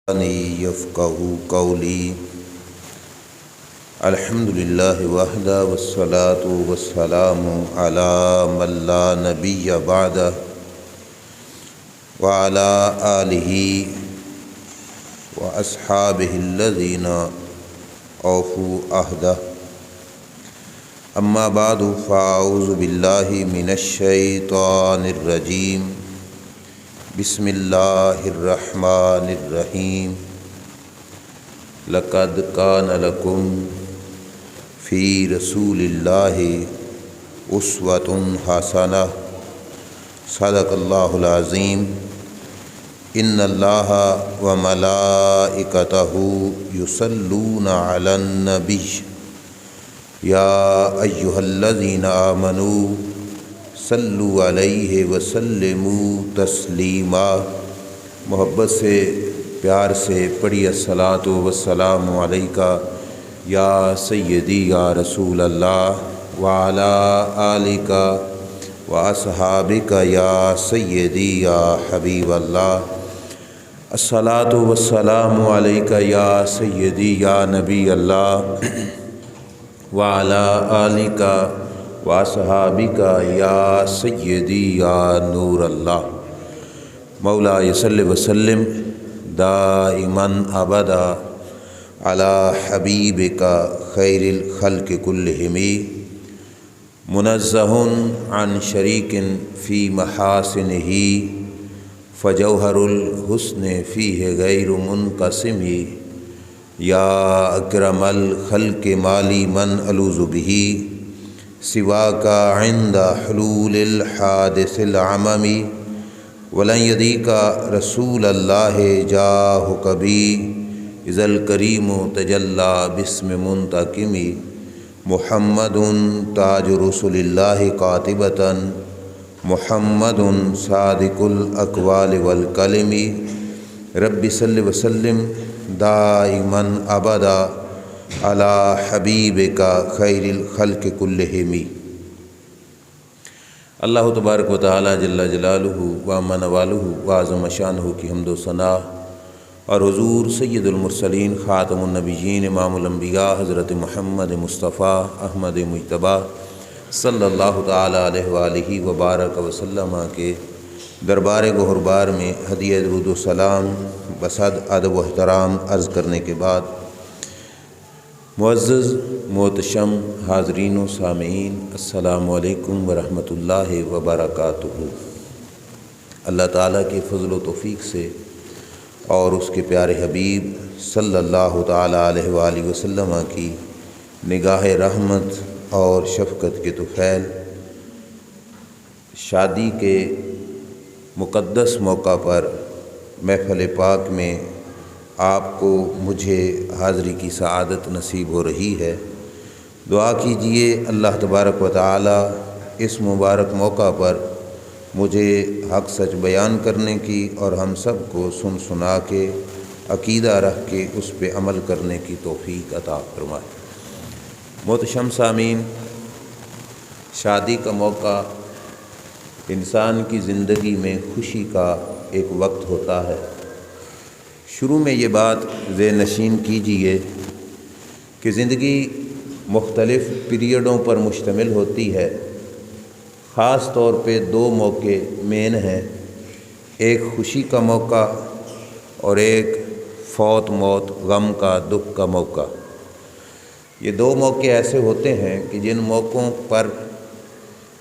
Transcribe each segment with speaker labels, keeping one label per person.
Speaker 1: يفقهوا قولي. الحمد لله وحده والصلاة والسلام على من لا نبي بعده وعلى آله وأصحابه الذين أوفوا عهده. أما بعد فأعوذ بالله من الشيطان الرجيم. بسم اللہ الرحمن الرحیم. لقد کان لکم فی رسول اللہ اسوۃ حسنہ. صدق اللہ العظیم. ان اللہ وملائکتہ یصلون علی النبی یا ایہا الذین آمنوا صلوا علیہ وسلموا تسلیما. محبت سے پیار سے پڑھی الصلاۃ والسلام علیکہ یا سیدی یا رسول اللہ وعلی آلکہ واصحابکہ یا سیدی یا حبیب اللہ. الصلاۃ والسلام علیکہ یا سیدی یا نبی اللہ وعلی آلکہ واصحابکہ یا سیدی یا نور اللہ. مولا صلی وسلم دائما ابدا علی حبیبک خیر الخلق کلہم. منزہ عن شریک فی محاسنہ فجوہر الحسن فیہ غیر منقسم. یا اکرم الخلق مالی من الوذ بہ سواک عند حلول الحادث العممی. ولن یدیک رسول اللہ جاہ کبھی اذا الکریم تجلی باسم منتقم. محمد تاج رسول اللہ قاطبۃ محمد صادق الاقوال والکلم. رب صلی وسلم دائما ابدا علی حبیبک خیر الخلق کلہم. اللہ تبارک و تعالی جل جلالہ وعظم والہ وعظم شانہ کی حمد و ثنا اور حضور سید المرسلین خاتم النبیین امام الانبیاء حضرت محمد مصطفیٰ احمد مجتبیٰ صلی اللہ تعالی علیہ وآلہ وبارک وسلم کے دربار گہربار میں ہدیہ درود و سلام بصد ادب و احترام عرض کرنے کے بعد، معزز محتشم حاضرین و سامعین، السلام علیکم ورحمۃ اللہ وبرکاتہ. اللہ تعالیٰ کے فضل و توفیق سے اور اس کے پیارے حبیب صلی اللہ تعالیٰ علیہ وآلہ وسلم کی نگاہ رحمت اور شفقت کے طفیل، شادی کے مقدس موقع پر محفل پاک میں آپ کو مجھے حاضری کی سعادت نصیب ہو رہی ہے. دعا کیجئے اللہ تبارک و تعالی اس مبارک موقع پر مجھے حق سچ بیان کرنے کی اور ہم سب کو سن سنا کے عقیدہ رکھ کے اس پہ عمل کرنے کی توفیق عطا فرمائے. محتشم سامعین، شادی کا موقع انسان کی زندگی میں خوشی کا ایک وقت ہوتا ہے. شروع میں یہ بات ذہن نشین کیجئے کہ زندگی مختلف پیریڈوں پر مشتمل ہوتی ہے. خاص طور پہ دو موقع مین ہیں، ایک خوشی کا موقع اور ایک فوت موت غم کا دکھ کا موقع. یہ دو موقع ایسے ہوتے ہیں کہ جن موقعوں پر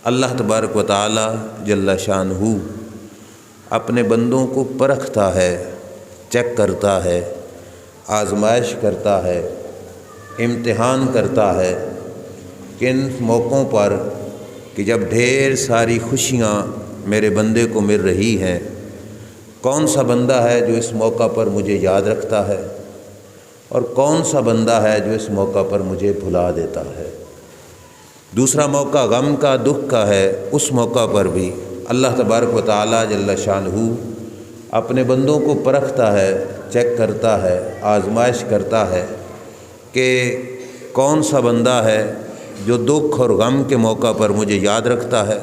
Speaker 1: اللہ تبارک و تعالی جل شانہ اپنے بندوں کو پرکھتا ہے، چیک کرتا ہے، آزمائش کرتا ہے، امتحان کرتا ہے. کن موقعوں پر کہ جب ڈھیر ساری خوشیاں میرے بندے کو مل رہی ہیں، کون سا بندہ ہے جو اس موقع پر مجھے یاد رکھتا ہے اور کون سا بندہ ہے جو اس موقع پر مجھے بھلا دیتا ہے. دوسرا موقع غم کا دکھ کا ہے. اس موقع پر بھی اللہ تبارک و تعالی جل شانہ اپنے بندوں کو پرکھتا ہے، چیک کرتا ہے، آزمائش کرتا ہے کہ کون سا بندہ ہے جو دکھ اور غم کے موقع پر مجھے یاد رکھتا ہے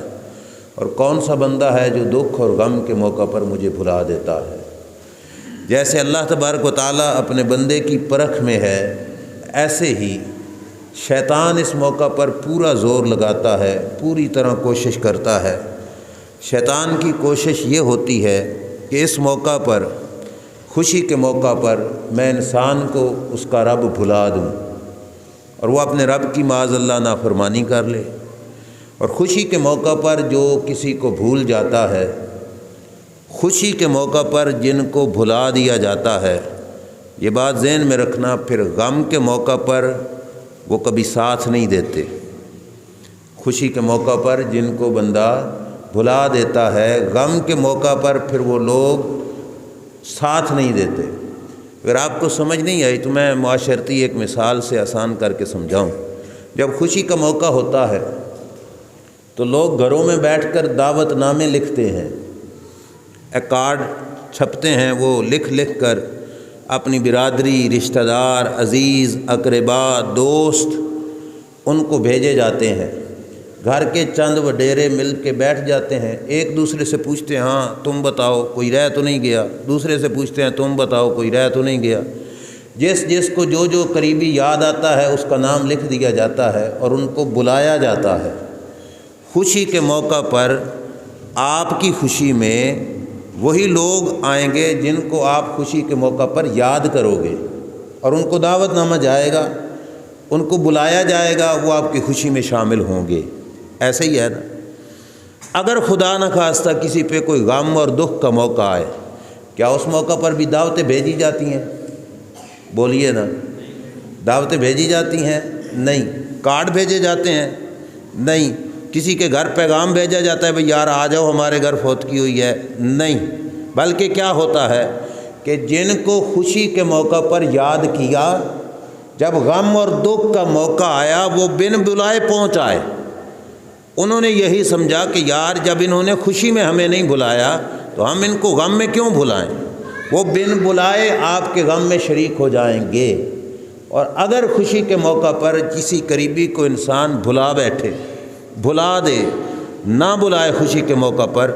Speaker 1: اور کون سا بندہ ہے جو دکھ اور غم کے موقع پر مجھے بھلا دیتا ہے۔ جیسے اللہ تبارک و تعالیٰ اپنے بندے کی پرکھ میں ہے، ایسے ہی شیطان اس موقع پر پورا زور لگاتا ہے، پوری طرح کوشش کرتا ہے۔ شیطان کی کوشش یہ ہوتی ہے کہ اس موقع پر، خوشی کے موقع پر، میں انسان کو اس کا رب بھلا دوں اور وہ اپنے رب کی معاذ اللہ نافرمانی کر لے۔ اور خوشی کے موقع پر جو کسی کو بھول جاتا ہے، خوشی کے موقع پر جن کو بھلا دیا جاتا ہے، یہ بات ذہن میں رکھنا، پھر غم کے موقع پر وہ کبھی ساتھ نہیں دیتے۔ خوشی کے موقع پر جن کو بندہ بھلا دیتا ہے، غم کے موقع پر پھر وہ لوگ ساتھ نہیں دیتے۔ اگر آپ کو سمجھ نہیں آئی تو میں معاشرتی ایک مثال سے آسان کر کے سمجھاؤں۔ جب خوشی کا موقع ہوتا ہے تو لوگ گھروں میں بیٹھ کر دعوت نامے لکھتے ہیں، ایک کارڈ چھپتے ہیں، وہ لکھ لکھ کر اپنی برادری، رشتہ دار، عزیز، اقربا، دوست، ان کو بھیجے جاتے ہیں۔ گھر کے چند وڈیرے مل کے بیٹھ جاتے ہیں، ایک دوسرے سے پوچھتے ہیں، ہاں تم بتاؤ کوئی رہ تو نہیں گیا، دوسرے سے پوچھتے ہیں تم بتاؤ کوئی رہ تو نہیں گیا۔ جس جس کو جو جو قریبی یاد آتا ہے اس کا نام لکھ دیا جاتا ہے اور ان کو بلایا جاتا ہے۔ خوشی کے موقع پر آپ کی خوشی میں وہی لوگ آئیں گے جن کو آپ خوشی کے موقع پر یاد کرو گے، اور ان کو دعوت نامہ جائے گا، ان کو بلایا جائے گا، وہ آپ کی خوشی میں شامل ہوں گے۔ ایسے ہی ہے نا۔ اگر خدا نخواستہ کسی پہ کوئی غم اور دکھ کا موقع آئے، کیا اس موقع پر بھی دعوتیں بھیجی جاتی ہیں؟ بولیے نا، دعوتیں بھیجی جاتی ہیں؟ نہیں۔ کارڈ بھیجے جاتے ہیں؟ نہیں۔ کسی کے گھر پیغام بھیجا جاتا ہے بھئی یار آ جاؤ ہمارے گھر فوتگی ہوئی ہے؟ نہیں۔ بلکہ کیا ہوتا ہے کہ جن کو خوشی کے موقع پر یاد کیا، جب غم اور دکھ کا موقع آیا وہ بن بلائے پہنچ آئے۔ انہوں نے یہی سمجھا کہ یار جب انہوں نے خوشی میں ہمیں نہیں بلایا تو ہم ان کو غم میں کیوں بلائیں۔ وہ بن بلائے آپ کے غم میں شریک ہو جائیں گے۔ اور اگر خوشی کے موقع پر کسی قریبی کو انسان بھلا بیٹھے، بھلا دے، نہ بلائے خوشی کے موقع پر،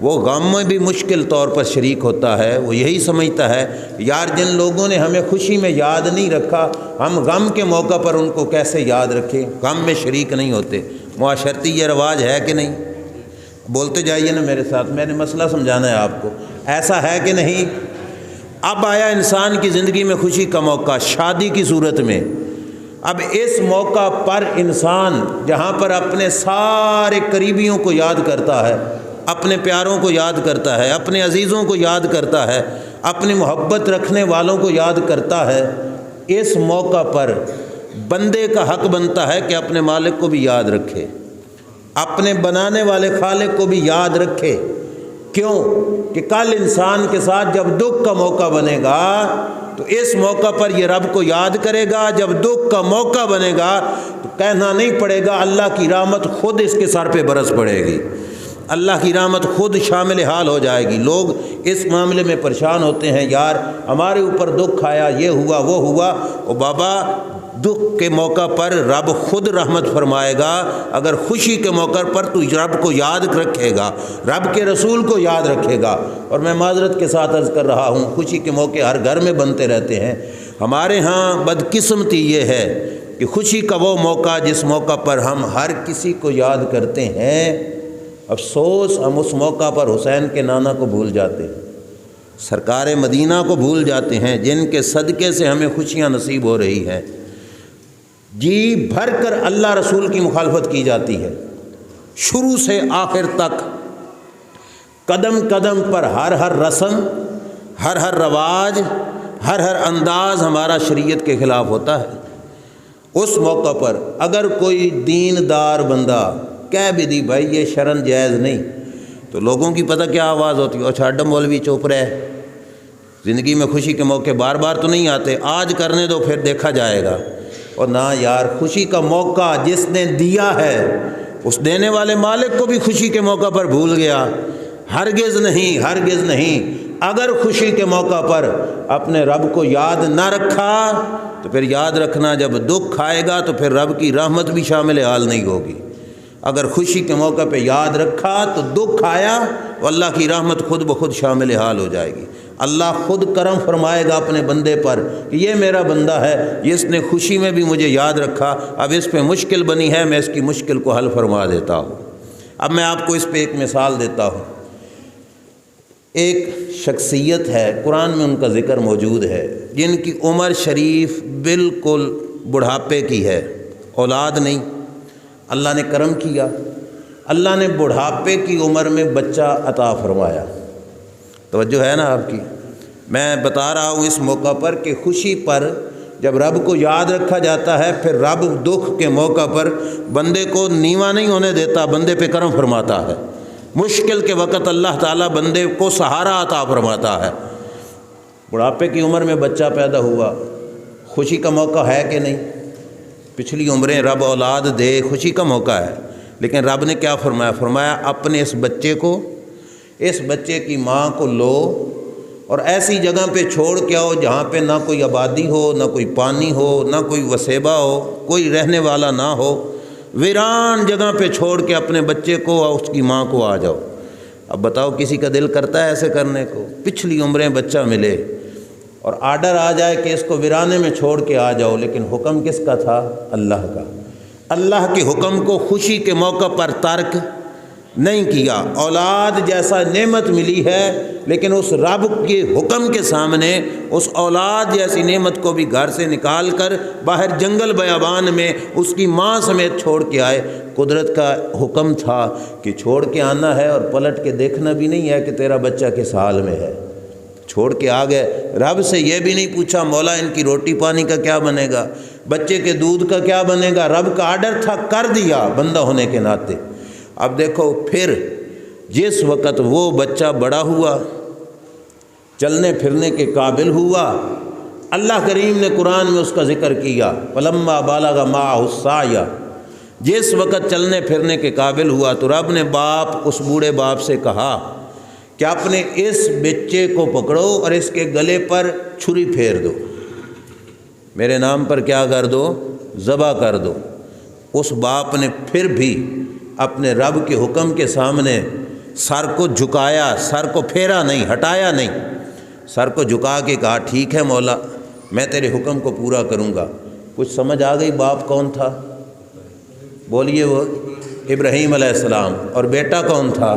Speaker 1: وہ غم میں بھی مشکل طور پر شریک ہوتا ہے۔ وہ یہی سمجھتا ہے یار جن لوگوں نے ہمیں خوشی میں یاد نہیں رکھا، ہم غم کے موقع پر ان کو کیسے یاد رکھیں؟ غم میں شریک نہیں ہوتے۔ معاشرتی یہ رواج ہے کہ نہیں؟ بولتے جائیے نا میرے ساتھ، میں نے مسئلہ سمجھانا ہے آپ کو۔ ایسا ہے کہ نہیں؟ اب آیا انسان کی زندگی میں خوشی کا موقع، شادی کی صورت میں۔ اب اس موقع پر انسان جہاں پر اپنے سارے قریبیوں کو یاد کرتا ہے، اپنے پیاروں کو یاد کرتا ہے، اپنے عزیزوں کو یاد کرتا ہے، اپنی محبت رکھنے والوں کو یاد کرتا ہے، اس موقع پر بندے کا حق بنتا ہے کہ اپنے مالک کو بھی یاد رکھے، اپنے بنانے والے خالق کو بھی یاد رکھے۔ کیوں کہ کل انسان کے ساتھ جب دکھ کا موقع بنے گا تو اس موقع پر یہ رب کو یاد کرے گا۔ جب دکھ کا موقع بنے گا تو کہنا نہیں پڑے گا، اللہ کی رحمت خود اس کے سر پہ برس پڑے گی، اللہ کی رحمت خود شامل حال ہو جائے گی۔ لوگ اس معاملے میں پریشان ہوتے ہیں، یار ہمارے اوپر دکھ آیا، یہ ہوا وہ ہوا۔ او بابا، دکھ کے موقع پر رب خود رحمت فرمائے گا اگر خوشی کے موقع پر تو رب کو یاد رکھے گا، رب کے رسول کو یاد رکھے گا۔ اور میں معذرت کے ساتھ عرض کر رہا ہوں، خوشی کے موقع ہر گھر میں بنتے رہتے ہیں۔ ہمارے ہاں بدقسمتی یہ ہے کہ خوشی کا وہ موقع جس موقع پر ہم ہر کسی کو یاد کرتے ہیں، افسوس ہم اس موقع پر حسین کے نانا کو بھول جاتے ہیں، سرکار مدینہ کو بھول جاتے ہیں، جن کے صدقے سے ہمیں خوشیاں نصیب ہو رہی ہیں۔ جی بھر کر اللہ رسول کی مخالفت کی جاتی ہے، شروع سے آخر تک، قدم قدم پر ہر رسم، ہر رواج، ہر انداز ہمارا شریعت کے خلاف ہوتا ہے۔ اس موقع پر اگر کوئی دیندار بندہ کہہ بھی دی بھائی یہ شرن جائز نہیں، تو لوگوں کی پتہ کیا آواز ہوتی ہے، اور چھاڑ مولوی چوپ رہے، زندگی میں خوشی کے موقع بار بار تو نہیں آتے، آج کرنے دو پھر دیکھا جائے گا۔ اور نہ یار، خوشی کا موقع جس نے دیا ہے اس دینے والے مالک کو بھی خوشی کے موقع پر بھول گیا؟ ہرگز نہیں، ہرگز نہیں۔ اگر خوشی کے موقع پر اپنے رب کو یاد نہ رکھا تو پھر یاد رکھنا جب دکھ آئے گا تو پھر رب کی رحمت بھی شامل حال نہیں ہوگی۔ اگر خوشی کے موقع پہ یاد رکھا تو دکھ آیا تو اللہ کی رحمت خود بخود شامل حال ہو جائے گی۔ اللہ خود کرم فرمائے گا اپنے بندے پر کہ یہ میرا بندہ ہے، اس نے خوشی میں بھی مجھے یاد رکھا، اب اس پہ مشکل بنی ہے میں اس کی مشکل کو حل فرما دیتا ہوں۔ اب میں آپ کو اس پہ ایک مثال دیتا ہوں۔ ایک شخصیت ہے، قرآن میں ان کا ذکر موجود ہے، جن کی عمر شریف بالکل بڑھاپے کی ہے، اولاد نہیں، اللہ نے کرم کیا، اللہ نے بڑھاپے کی عمر میں بچہ عطا فرمایا۔ توجہ ہے نا آپ کی؟ میں بتا رہا ہوں اس موقع پر کہ خوشی پر جب رب کو یاد رکھا جاتا ہے، پھر رب دکھ کے موقع پر بندے کو نیواں نہیں ہونے دیتا، بندے پہ کرم فرماتا ہے۔ مشکل کے وقت اللہ تعالیٰ بندے کو سہارا عطا فرماتا ہے۔ بڑھاپے کی عمر میں بچہ پیدا ہوا، خوشی کا موقع ہے کہ نہیں؟ پچھلی عمریں رب اولاد دے، خوشی کا موقع ہے، لیکن رب نے کیا فرمایا؟ فرمایا اپنے اس بچے کی ماں کو لو اور ایسی جگہ پہ چھوڑ کے آؤ جہاں پہ نہ کوئی آبادی ہو، نہ کوئی پانی ہو، نہ کوئی وسیبہ ہو، کوئی رہنے والا نہ ہو، ویران جگہ پہ چھوڑ کے اپنے بچے کو اور اس کی ماں کو آ جاؤ۔ اب بتاؤ کسی کا دل کرتا ہے ایسے کرنے کو؟ پچھلی عمریں بچہ ملے اور آرڈر آ جائے کہ اس کو ویرانے میں چھوڑ کے آ جاؤ، لیکن حکم کس کا تھا؟ اللہ کا۔ اللہ کے حکم کو خوشی کے موقع پر ترک نہیں کیا۔ اولاد جیسا نعمت ملی ہے، لیکن اس رب کے حکم کے سامنے اس اولاد جیسی نعمت کو بھی گھر سے نکال کر باہر جنگل بیابان میں اس کی ماں سمیت چھوڑ کے آئے۔ قدرت کا حکم تھا کہ چھوڑ کے آنا ہے اور پلٹ کے دیکھنا بھی نہیں ہے کہ تیرا بچہ کس حال میں ہے۔ چھوڑ کے آ گئے، رب سے یہ بھی نہیں پوچھا مولا ان کی روٹی پانی کا کیا بنے گا، بچے کے دودھ کا کیا بنے گا، رب کا آرڈر تھا، کر دیا بندہ ہونے کے ناطے۔ اب دیکھو پھر جس وقت وہ بچہ بڑا ہوا، چلنے پھرنے کے قابل ہوا، اللہ کریم نے قرآن میں اس کا ذکر کیا، فلما بالغ معہ السعی، جس وقت چلنے پھرنے کے قابل ہوا تو رب نے اس بوڑھے باپ سے کہا کہ اپنے اس بچے کو پکڑو اور اس کے گلے پر چھری پھیر دو، میرے نام پر کیا کر دو؟ ذبح کر دو۔ اس باپ نے پھر بھی اپنے رب کے حکم کے سامنے سر کو جھکایا، سر کو پھیرا نہیں، ہٹایا نہیں، سر کو جھکا کے کہا ٹھیک ہے مولا میں تیرے حکم کو پورا کروں گا۔ کچھ سمجھ آ گئی باپ کون تھا؟ بولیے، وہ ابراہیم علیہ السلام، اور بیٹا کون تھا؟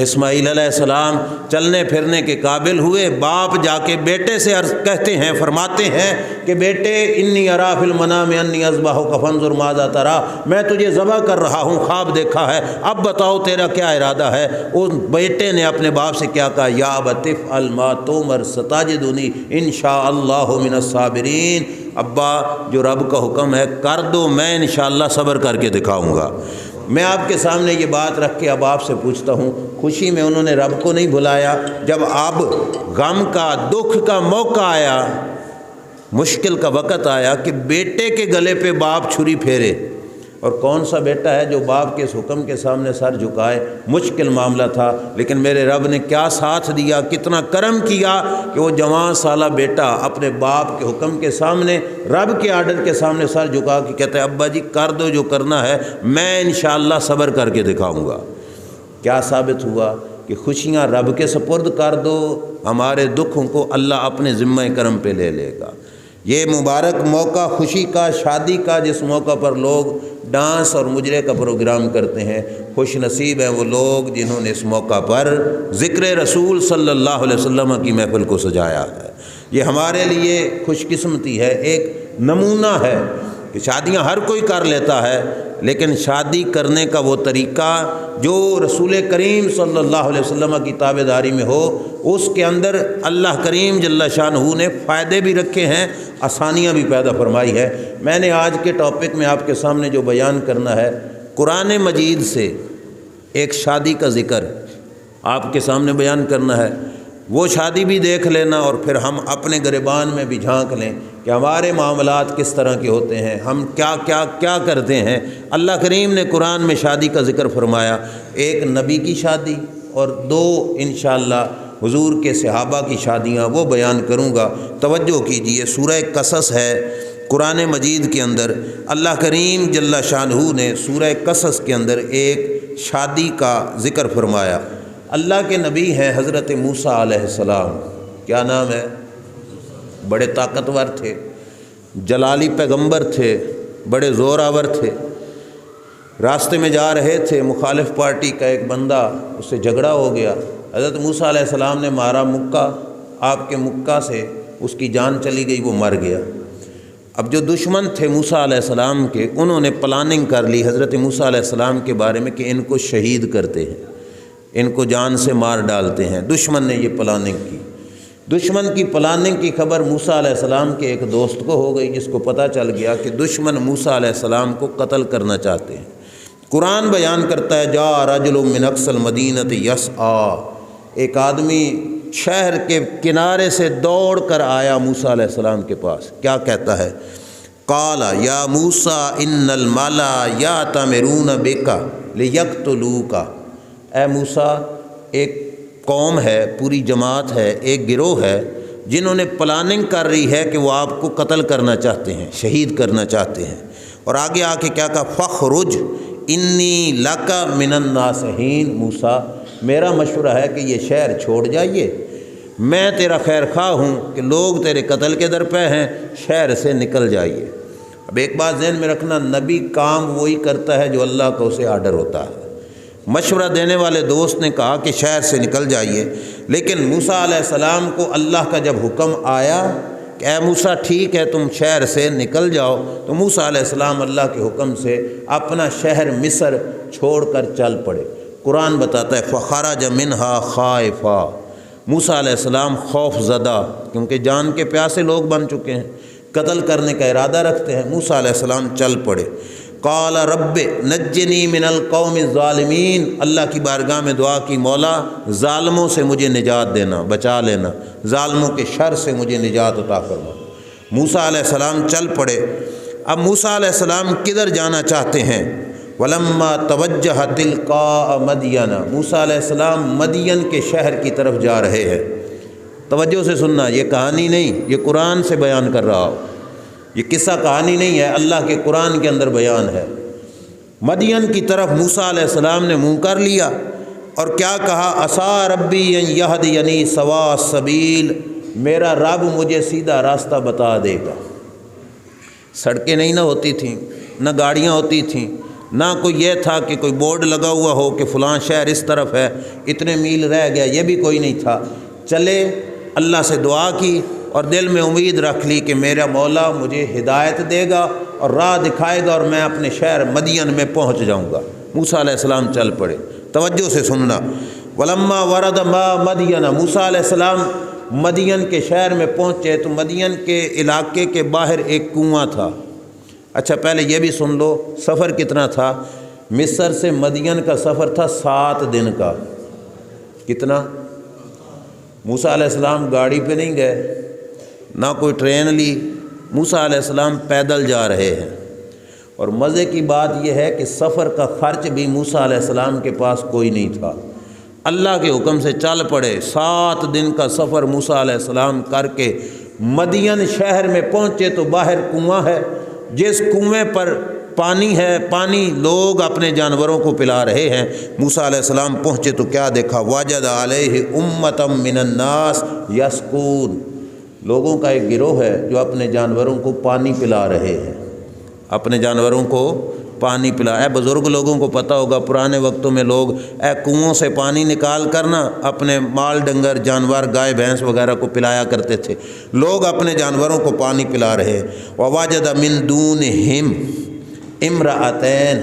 Speaker 1: اسماعیل علیہ السلام۔ چلنے پھرنے کے قابل ہوئے، باپ جا کے بیٹے سے کہتے ہیں، فرماتے ہیں کہ بیٹے انی ارا فی المنام انی اذبحک فانظر ماذا تری، میں تجھے ذبح کر رہا ہوں، خواب دیکھا ہے، اب بتاؤ تیرا کیا ارادہ ہے۔ اس بیٹے نے اپنے باپ سے کیا کہا؟ یا ابت افعل ما تؤمر ستجدنی ان شاء اللہ من الصابرین، ابا جو رب کا حکم ہے کر دو، میں انشاءاللہ صبر کر کے دکھاؤں گا۔ میں آپ کے سامنے یہ بات رکھ کے اب آپ سے پوچھتا ہوں، خوشی میں انہوں نے رب کو نہیں بھلایا، جب اب غم کا دکھ کا موقع آیا، مشکل کا وقت آیا کہ بیٹے کے گلے پہ باپ چھری پھیرے، اور کون سا بیٹا ہے جو باپ کے اس حکم کے سامنے سر جھکائے؟ مشکل معاملہ تھا، لیکن میرے رب نے کیا ساتھ دیا، کتنا کرم کیا کہ وہ جوان سالہ بیٹا اپنے باپ کے حکم کے سامنے، رب کے آرڈر کے سامنے سر جھکا کے کہتا ہے ابا جی کر دو جو کرنا ہے، میں انشاءاللہ صبر کر کے دکھاؤں گا۔ کیا ثابت ہوا؟ کہ خوشیاں رب کے سپرد کر دو، ہمارے دکھوں کو اللہ اپنے ذمہ کرم پہ لے لے گا۔ یہ مبارک موقع خوشی کا، شادی کا، جس موقع پر لوگ ڈانس اور مجرے کا پروگرام کرتے ہیں، خوش نصیب ہیں وہ لوگ جنہوں نے اس موقع پر ذکر رسول صلی اللہ علیہ وسلم کی محفل کو سجایا ہے۔ یہ ہمارے لیے خوش قسمتی ہے، ایک نمونہ ہے کہ شادیاں ہر کوئی کر لیتا ہے، لیکن شادی کرنے کا وہ طریقہ جو رسول کریم صلی اللہ علیہ وسلم کی تابع داری میں ہو، اس کے اندر اللہ کریم جل شانہ نے فائدے بھی رکھے ہیں، آسانیاں بھی پیدا فرمائی ہے۔ میں نے آج کے ٹاپک میں آپ کے سامنے جو بیان کرنا ہے، قرآن مجید سے ایک شادی کا ذکر آپ کے سامنے بیان کرنا ہے۔ وہ شادی بھی دیکھ لینا اور پھر ہم اپنے گریبان میں بھی جھانک لیں کہ ہمارے معاملات کس طرح کے ہوتے ہیں، ہم کیا کرتے ہیں۔ اللہ کریم نے قرآن میں شادی کا ذکر فرمایا، ایک نبی کی شادی اور دو انشاءاللہ حضور کے صحابہ کی شادیاں، وہ بیان کروں گا۔ توجہ کیجئے، سورہ قصص ہے قرآن مجید کے اندر، اللہ کریم جل شانہ نے سورہ قصص کے اندر ایک شادی کا ذکر فرمایا۔ اللہ کے نبی ہیں حضرت موسیٰ علیہ السلام، کیا نام ہے؟ بڑے طاقتور تھے، جلالی پیغمبر تھے، بڑے زور آور تھے۔ راستے میں جا رہے تھے، مخالف پارٹی کا ایک بندہ، اس سے جھگڑا ہو گیا، حضرت موسیٰ علیہ السلام نے مارا مکہ، آپ کے مکہ سے اس کی جان چلی گئی، وہ مر گیا۔ اب جو دشمن تھے موسیٰ علیہ السلام کے، انہوں نے پلاننگ کر لی حضرت موسیٰ علیہ السلام کے بارے میں کہ ان کو شہید کرتے ہیں، ان کو جان سے مار ڈالتے ہیں۔ دشمن نے یہ پلاننگ کی۔ دشمن کی پلاننگ کی خبر موسیٰ علیہ السلام کے ایک دوست کو ہو گئی، جس کو پتہ چل گیا کہ دشمن موسیٰ علیہ السلام کو قتل کرنا چاہتے ہیں۔ قرآن بیان کرتا ہے جا رجل من اقصی المدینۃ یسعیٰ، ایک آدمی شہر کے کنارے سے دوڑ کر آیا موسیٰ علیہ السلام کے پاس، کیا کہتا ہے؟ قال یا موسیٰ ان الملا یأتمرون بک لیقتلوک، اے موسیٰ ایک قوم ہے، پوری جماعت ہے، ایک گروہ ہے، جنہوں نے پلاننگ کر رہی ہے کہ وہ آپ کو قتل کرنا چاہتے ہیں، شہید کرنا چاہتے ہیں۔ اور آگے آ کے کیا کہا؟ فخرج انی لک من الناصحین، موسیٰ میرا مشورہ ہے کہ یہ شہر چھوڑ جائیے، میں تیرا خیر خواہ ہوں کہ لوگ تیرے قتل کے در پہ ہیں، شہر سے نکل جائیے۔ اب ایک بات ذہن میں رکھنا، نبی کام وہی کرتا ہے جو اللہ کا اسے آرڈر ہوتا ہے۔ مشورہ دینے والے دوست نے کہا کہ شہر سے نکل جائیے، لیکن موسیٰ علیہ السلام کو اللہ کا جب حکم آیا کہ اے موسیٰ ٹھیک ہے تم شہر سے نکل جاؤ، تو موسیٰ علیہ السلام اللہ کے حکم سے اپنا شہر مصر چھوڑ کر چل پڑے۔ قرآن بتاتا ہے فخرج منہا خائفا، موسیٰ علیہ السلام خوف زدہ، کیونکہ جان کے پیاسے لوگ بن چکے ہیں، قتل کرنے کا ارادہ رکھتے ہیں۔ موسیٰ علیہ السلام چل پڑے۔ قال رب نجنی من القوم الظالمین، اللہ کی بارگاہ میں دعا کی، مولا ظالموں سے مجھے نجات دینا، بچا لینا، ظالموں کے شر سے مجھے نجات عطا فرما۔ موسیٰ علیہ السلام چل پڑے۔ اب موسیٰ علیہ السلام کدھر جانا چاہتے ہیں؟ ولما توجہ تلقاء مدین، موسیٰ علیہ السلام مدین کے شہر کی طرف جا رہے ہیں۔ توجہ سے سننا، یہ کہانی نہیں، یہ قرآن سے بیان کر رہا ہوں، یہ قصہ کہانی نہیں ہے، اللہ کے قرآن کے اندر بیان ہے۔ مدین کی طرف موسیٰ علیہ السلام نے منہ کر لیا اور کیا کہا؟ عسیٰ ربی ان یہدینی سواء السبیل، میرا رب مجھے سیدھا راستہ بتا دے گا۔ سڑکیں نہیں نہ ہوتی تھیں، نہ گاڑیاں ہوتی تھیں، نہ کوئی یہ تھا کہ کوئی بورڈ لگا ہوا ہو کہ فلاں شہر اس طرف ہے، اتنے میل رہ گیا، یہ بھی کوئی نہیں تھا۔ چلے، اللہ سے دعا کی اور دل میں امید رکھ لی کہ میرا مولا مجھے ہدایت دے گا اور راہ دکھائے گا اور میں اپنے شہر مدین میں پہنچ جاؤں گا۔ موسیٰ علیہ السلام چل پڑے۔ توجہ سے سننا، ولما ورد ما مدین، موسیٰ علیہ السلام مدین کے شہر میں پہنچے تو مدین کے علاقے کے باہر ایک کنواں تھا۔ اچھا پہلے یہ بھی سن لو، سفر کتنا تھا؟ مصر سے مدین کا سفر تھا 7 دن کا۔ کتنا؟ موسیٰ علیہ السلام گاڑی پہ نہیں گئے، نہ کوئی ٹرین لی، موسیٰ علیہ السلام پیدل جا رہے ہیں۔ اور مزے کی بات یہ ہے کہ سفر کا خرچ بھی موسیٰ علیہ السلام کے پاس کوئی نہیں تھا، اللہ کے حکم سے چل پڑے۔ 7 دن کا سفر موسیٰ علیہ السلام کر کے مدین شہر میں پہنچے تو باہر کنواں ہے، جس کنویں پر پانی ہے، پانی لوگ اپنے جانوروں کو پلا رہے ہیں۔ موسیٰ علیہ السلام پہنچے تو کیا دیکھا؟ وجد علیہ امۃ من الناس یسقون، لوگوں کا ایک گروہ ہے جو اپنے جانوروں کو پانی پلا رہے ہیں، اپنے جانوروں کو پانی پلا۔ بزرگ لوگوں کو پتہ ہوگا پرانے وقتوں میں لوگ کنووں سے پانی نکال کر نا اپنے مال ڈنگر جانور گائے بھینس وغیرہ کو پلایا کرتے تھے، لوگ اپنے جانوروں کو پانی پلا رہے ہیں۔ وَوَجَدَ مِن دُونِهِمْ امرأتین،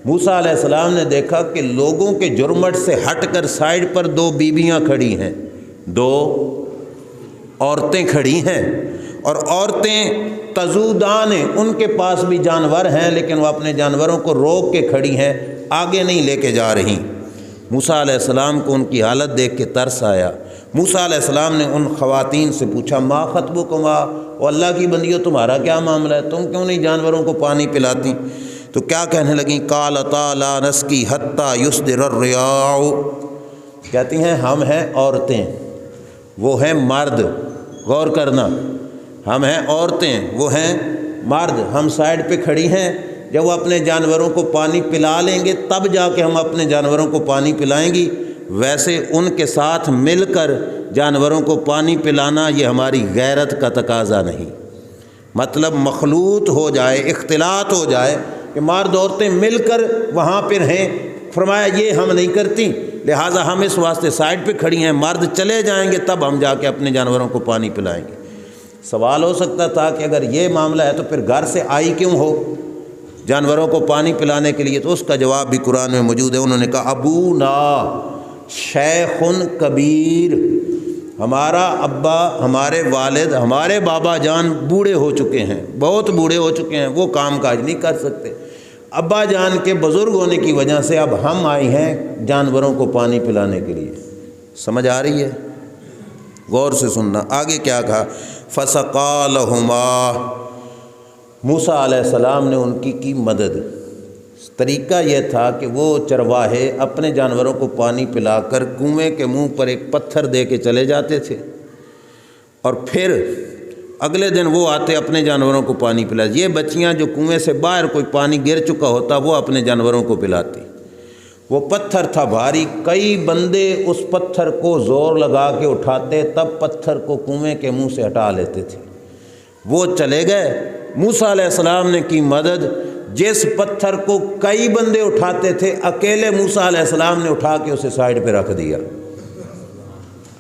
Speaker 1: موسیٰ علیہ السلام نے دیکھا کہ لوگوں کے جرمٹ سے ہٹ کر سائڈ پر 2 بیویاں کھڑی ہیں، 2 عورتیں کھڑی ہیں، اور عورتیں تزودان ہیں، ان کے پاس بھی جانور ہیں لیکن وہ اپنے جانوروں کو روک کے کھڑی ہیں، آگے نہیں لے کے جا رہی۔ موسیٰ علیہ السلام کو ان کی حالت دیکھ کے ترس آیا۔ موسیٰ علیہ السلام نے ان خواتین سے پوچھا ما خطبکما، او اللہ کی بندیوں تمہارا کیا معاملہ ہے، تم کیوں نہیں جانوروں کو پانی پلاتی؟ تو کیا کہنے لگیں؟ قالتا لا نسقی حتی یصدر الرعاء، کہتی ہیں ہم ہیں عورتیں، وہ ہیں مرد، غور کرنا، ہم ہیں عورتیں، وہ ہیں مرد، ہم سائڈ پہ کھڑی ہیں، جب وہ اپنے جانوروں کو پانی پلا لیں گے تب جا کے ہم اپنے جانوروں کو پانی پلائیں گی، ویسے ان کے ساتھ مل کر جانوروں کو پانی پلانا یہ ہماری غیرت کا تقاضا نہیں۔ مطلب مخلوط ہو جائے، اختلاط ہو جائے کہ مرد عورتیں مل کر وہاں پہ رہیں، فرمایا یہ ہم نہیں کرتی، لہٰذا ہم اس واسطے سائڈ پہ کھڑی ہیں، مرد چلے جائیں گے تب ہم جا کے اپنے جانوروں کو پانی پلائیں گے۔ سوال ہو سکتا تھا کہ اگر یہ معاملہ ہے تو پھر گھر سے آئی کیوں ہو جانوروں کو پانی پلانے کے لیے؟ تو اس کا جواب بھی قرآن میں موجود ہے۔ انہوں نے کہا ابونا شیخ کبیر، ہمارا ابا، ہمارے والد، ہمارے بابا جان بوڑھے ہو چکے ہیں، بہت بوڑھے ہو چکے ہیں، وہ کام کاج نہیں کر سکتے۔ ابا جان کے بزرگ ہونے کی وجہ سے اب ہم آئے ہیں جانوروں کو پانی پلانے کے لیے۔ سمجھ آ رہی ہے؟ غور سے سننا۔ آگے کیا کہا؟ فَسَقَىٰ لَهُمَا، موسیٰ علیہ السلام نے ان کی مدد۔ طریقہ یہ تھا کہ وہ چرواہے اپنے جانوروں کو پانی پلا کر کنویں کے منہ پر ایک پتھر دے کے چلے جاتے تھے، اور پھر اگلے دن وہ آتے اپنے جانوروں کو پانی پلا۔ یہ بچیاں جو کنویں سے باہر کوئی پانی گر چکا ہوتا وہ اپنے جانوروں کو پلاتی۔ وہ پتھر تھا بھاری، کئی بندے اس پتھر کو زور لگا کے اٹھاتے، تب پتھر کو کنویں کے منہ سے ہٹا لیتے تھے۔ وہ چلے گئے، موسیٰ علیہ السلام نے کی مدد۔ جس پتھر کو کئی بندے اٹھاتے تھے اکیلے موسیٰ علیہ السلام نے اٹھا کے اسے سائڈ پہ رکھ دیا۔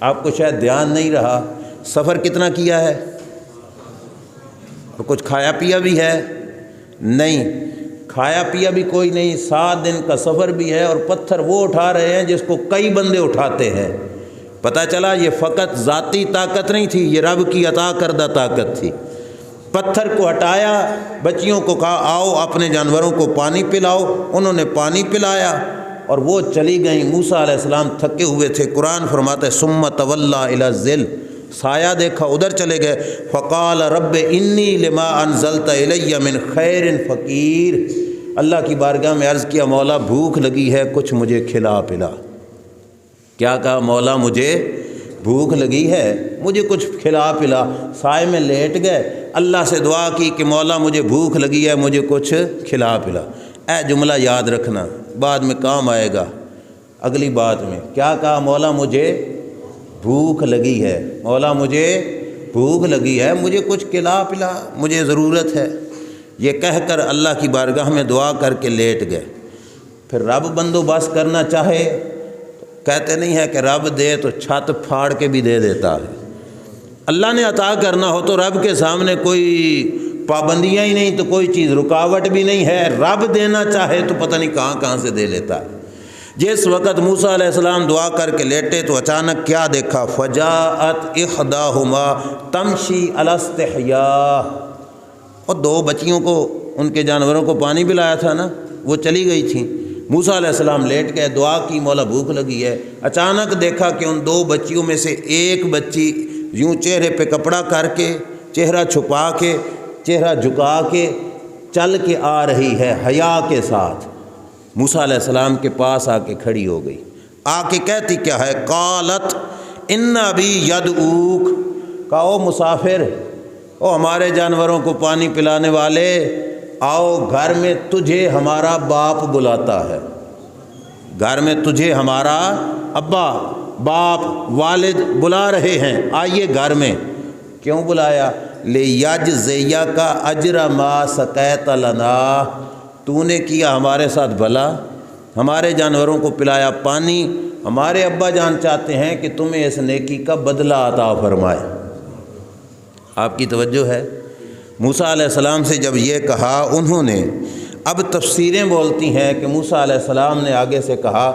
Speaker 1: آپ کو شاید دھیان نہیں رہا، سفر کتنا کیا ہے؟ اور کچھ کھایا پیا بھی ہے؟ نہیں، کھایا پیا بھی کوئی نہیں، 7 دن کا سفر بھی ہے، اور پتھر وہ اٹھا رہے ہیں جس کو کئی بندے اٹھاتے ہیں۔ پتہ چلا یہ فقط ذاتی طاقت نہیں تھی، یہ رب کی عطا کردہ طاقت تھی۔ پتھر کو ہٹایا، بچیوں کو کہا آؤ اپنے جانوروں کو پانی پلاؤ، انہوں نے پانی پلایا اور وہ چلی گئیں۔ موسیٰ علیہ السلام تھکے ہوئے تھے، قرآن فرماتا ہے ثم تولیٰ الی الظل، سایہ دیکھا ادھر چلے گئے۔ فقال رب انی لما انزلت الی من خیر فقیر، اللہ کی بارگاہ میں عرض کیا مولا بھوک لگی ہے، کچھ مجھے کھلا پلا۔ کیا کہا؟ مولا مجھے بھوک لگی ہے، مجھے کچھ کھلا پلا۔ سائے میں لیٹ گئے، اللہ سے دعا کی کہ مولا مجھے بھوک لگی ہے، مجھے کچھ کھلا پلا۔ اے جملہ یاد رکھنا، بعد میں کام آئے گا اگلی بات میں۔ کیا کہا؟ مولا مجھے بھوک لگی ہے، مولا مجھے بھوک لگی ہے، مجھے کچھ کھلا پلا، مجھے ضرورت ہے۔ یہ کہہ کر اللہ کی بارگاہ میں دعا کر کے لیٹ گئے۔ پھر رب بندوبست کرنا چاہے، کہتے نہیں ہے کہ رب دے تو چھت پھاڑ کے بھی دے دیتا ہے۔ اللہ نے عطا کرنا ہو تو رب کے سامنے کوئی پابندیاں ہی نہیں، تو کوئی چیز رکاوٹ بھی نہیں ہے۔ رب دینا چاہے تو پتہ نہیں کہاں کہاں سے دے لیتا ہے۔ جس وقت موسیٰ علیہ السلام دعا کر کے لیٹے تو اچانک کیا دیکھا؟ فجاءت احداہما تمشی علی استحیاء، اور 2 بچیوں کو ان کے جانوروں کو پانی پلایا تھا نا، وہ چلی گئی تھیں۔ موسیٰ علیہ السلام لیٹ گئے، دعا کی مولا بھوک لگی ہے۔ اچانک دیکھا کہ ان 2 بچیوں میں سے ایک بچی یوں چہرے پہ کپڑا کر کے، چہرہ چھپا کے، چہرہ جھکا کے چل کے آ رہی ہے حیا کے ساتھ۔ موسیٰ علیہ السلام کے پاس آ کے کھڑی ہو گئی، آ کے کہتی کیا ہے؟ قالت ان ابی یدعوک، کہا او مسافر، او ہمارے جانوروں کو پانی پلانے والے، آؤ گھر میں تجھے ہمارا باپ بلاتا ہے، گھر میں تجھے ہمارا ابا، باپ، والد بلا رہے ہیں، آئیے گھر میں۔ کیوں بلایا؟ لیجزیک اجر ما سقیت لنا، تو نے کیا ہمارے ساتھ بھلا، ہمارے جانوروں کو پلایا پانی، ہمارے ابا جان چاہتے ہیں کہ تمہیں اس نیکی کا بدلہ عطا فرمائے۔ آپ کی توجہ ہے؟ موسیٰ علیہ السلام سے جب یہ کہا انہوں نے، اب تفسیریں بولتی ہیں کہ موسیٰ علیہ السلام نے آگے سے کہا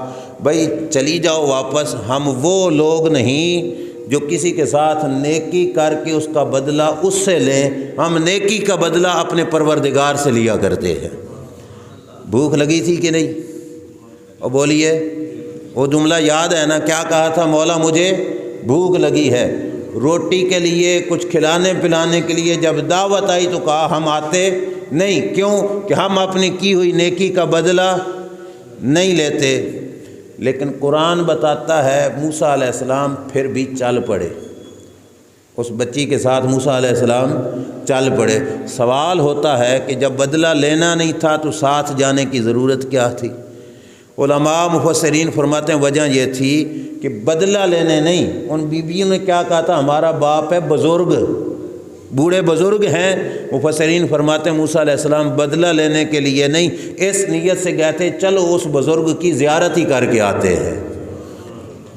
Speaker 1: بھائی چلی جاؤ واپس، ہم وہ لوگ نہیں جو کسی کے ساتھ نیکی کر کے اس کا بدلہ اس سے لیں، ہم نیکی کا بدلہ اپنے پروردگار سے لیا کرتے ہیں۔ بھوک لگی تھی کہ نہیں؟ اور بولیے، وہ جملہ یاد ہے نا؟ کیا کہا تھا؟ مولا مجھے بھوک لگی ہے، روٹی کے لیے، کچھ کھلانے پلانے کے لیے جب دعوت آئی تو کہا ہم آتے نہیں۔ کیوں؟ کہ ہم اپنی کی ہوئی نیکی کا بدلہ نہیں لیتے۔ لیکن قرآن بتاتا ہے موسیٰ علیہ السلام پھر بھی چل پڑے، اس بچی کے ساتھ موسیٰ علیہ السلام چل پڑے۔ سوال ہوتا ہے کہ جب بدلہ لینا نہیں تھا تو ساتھ جانے کی ضرورت کیا تھی؟ علماء مفسرین فرماتے ہیں وجہ یہ تھی کہ بدلہ لینے نہیں، ان بیویوں نے کیا کہا تھا، ہمارا باپ ہے بزرگ، بوڑھے بزرگ ہیں۔ مفسرین فرماتے ہیں موسیٰ علیہ السلام بدلہ لینے کے لیے نہیں، اس نیت سے گئے تھے چلو اس بزرگ کی زیارت ہی کر کے آتے ہیں،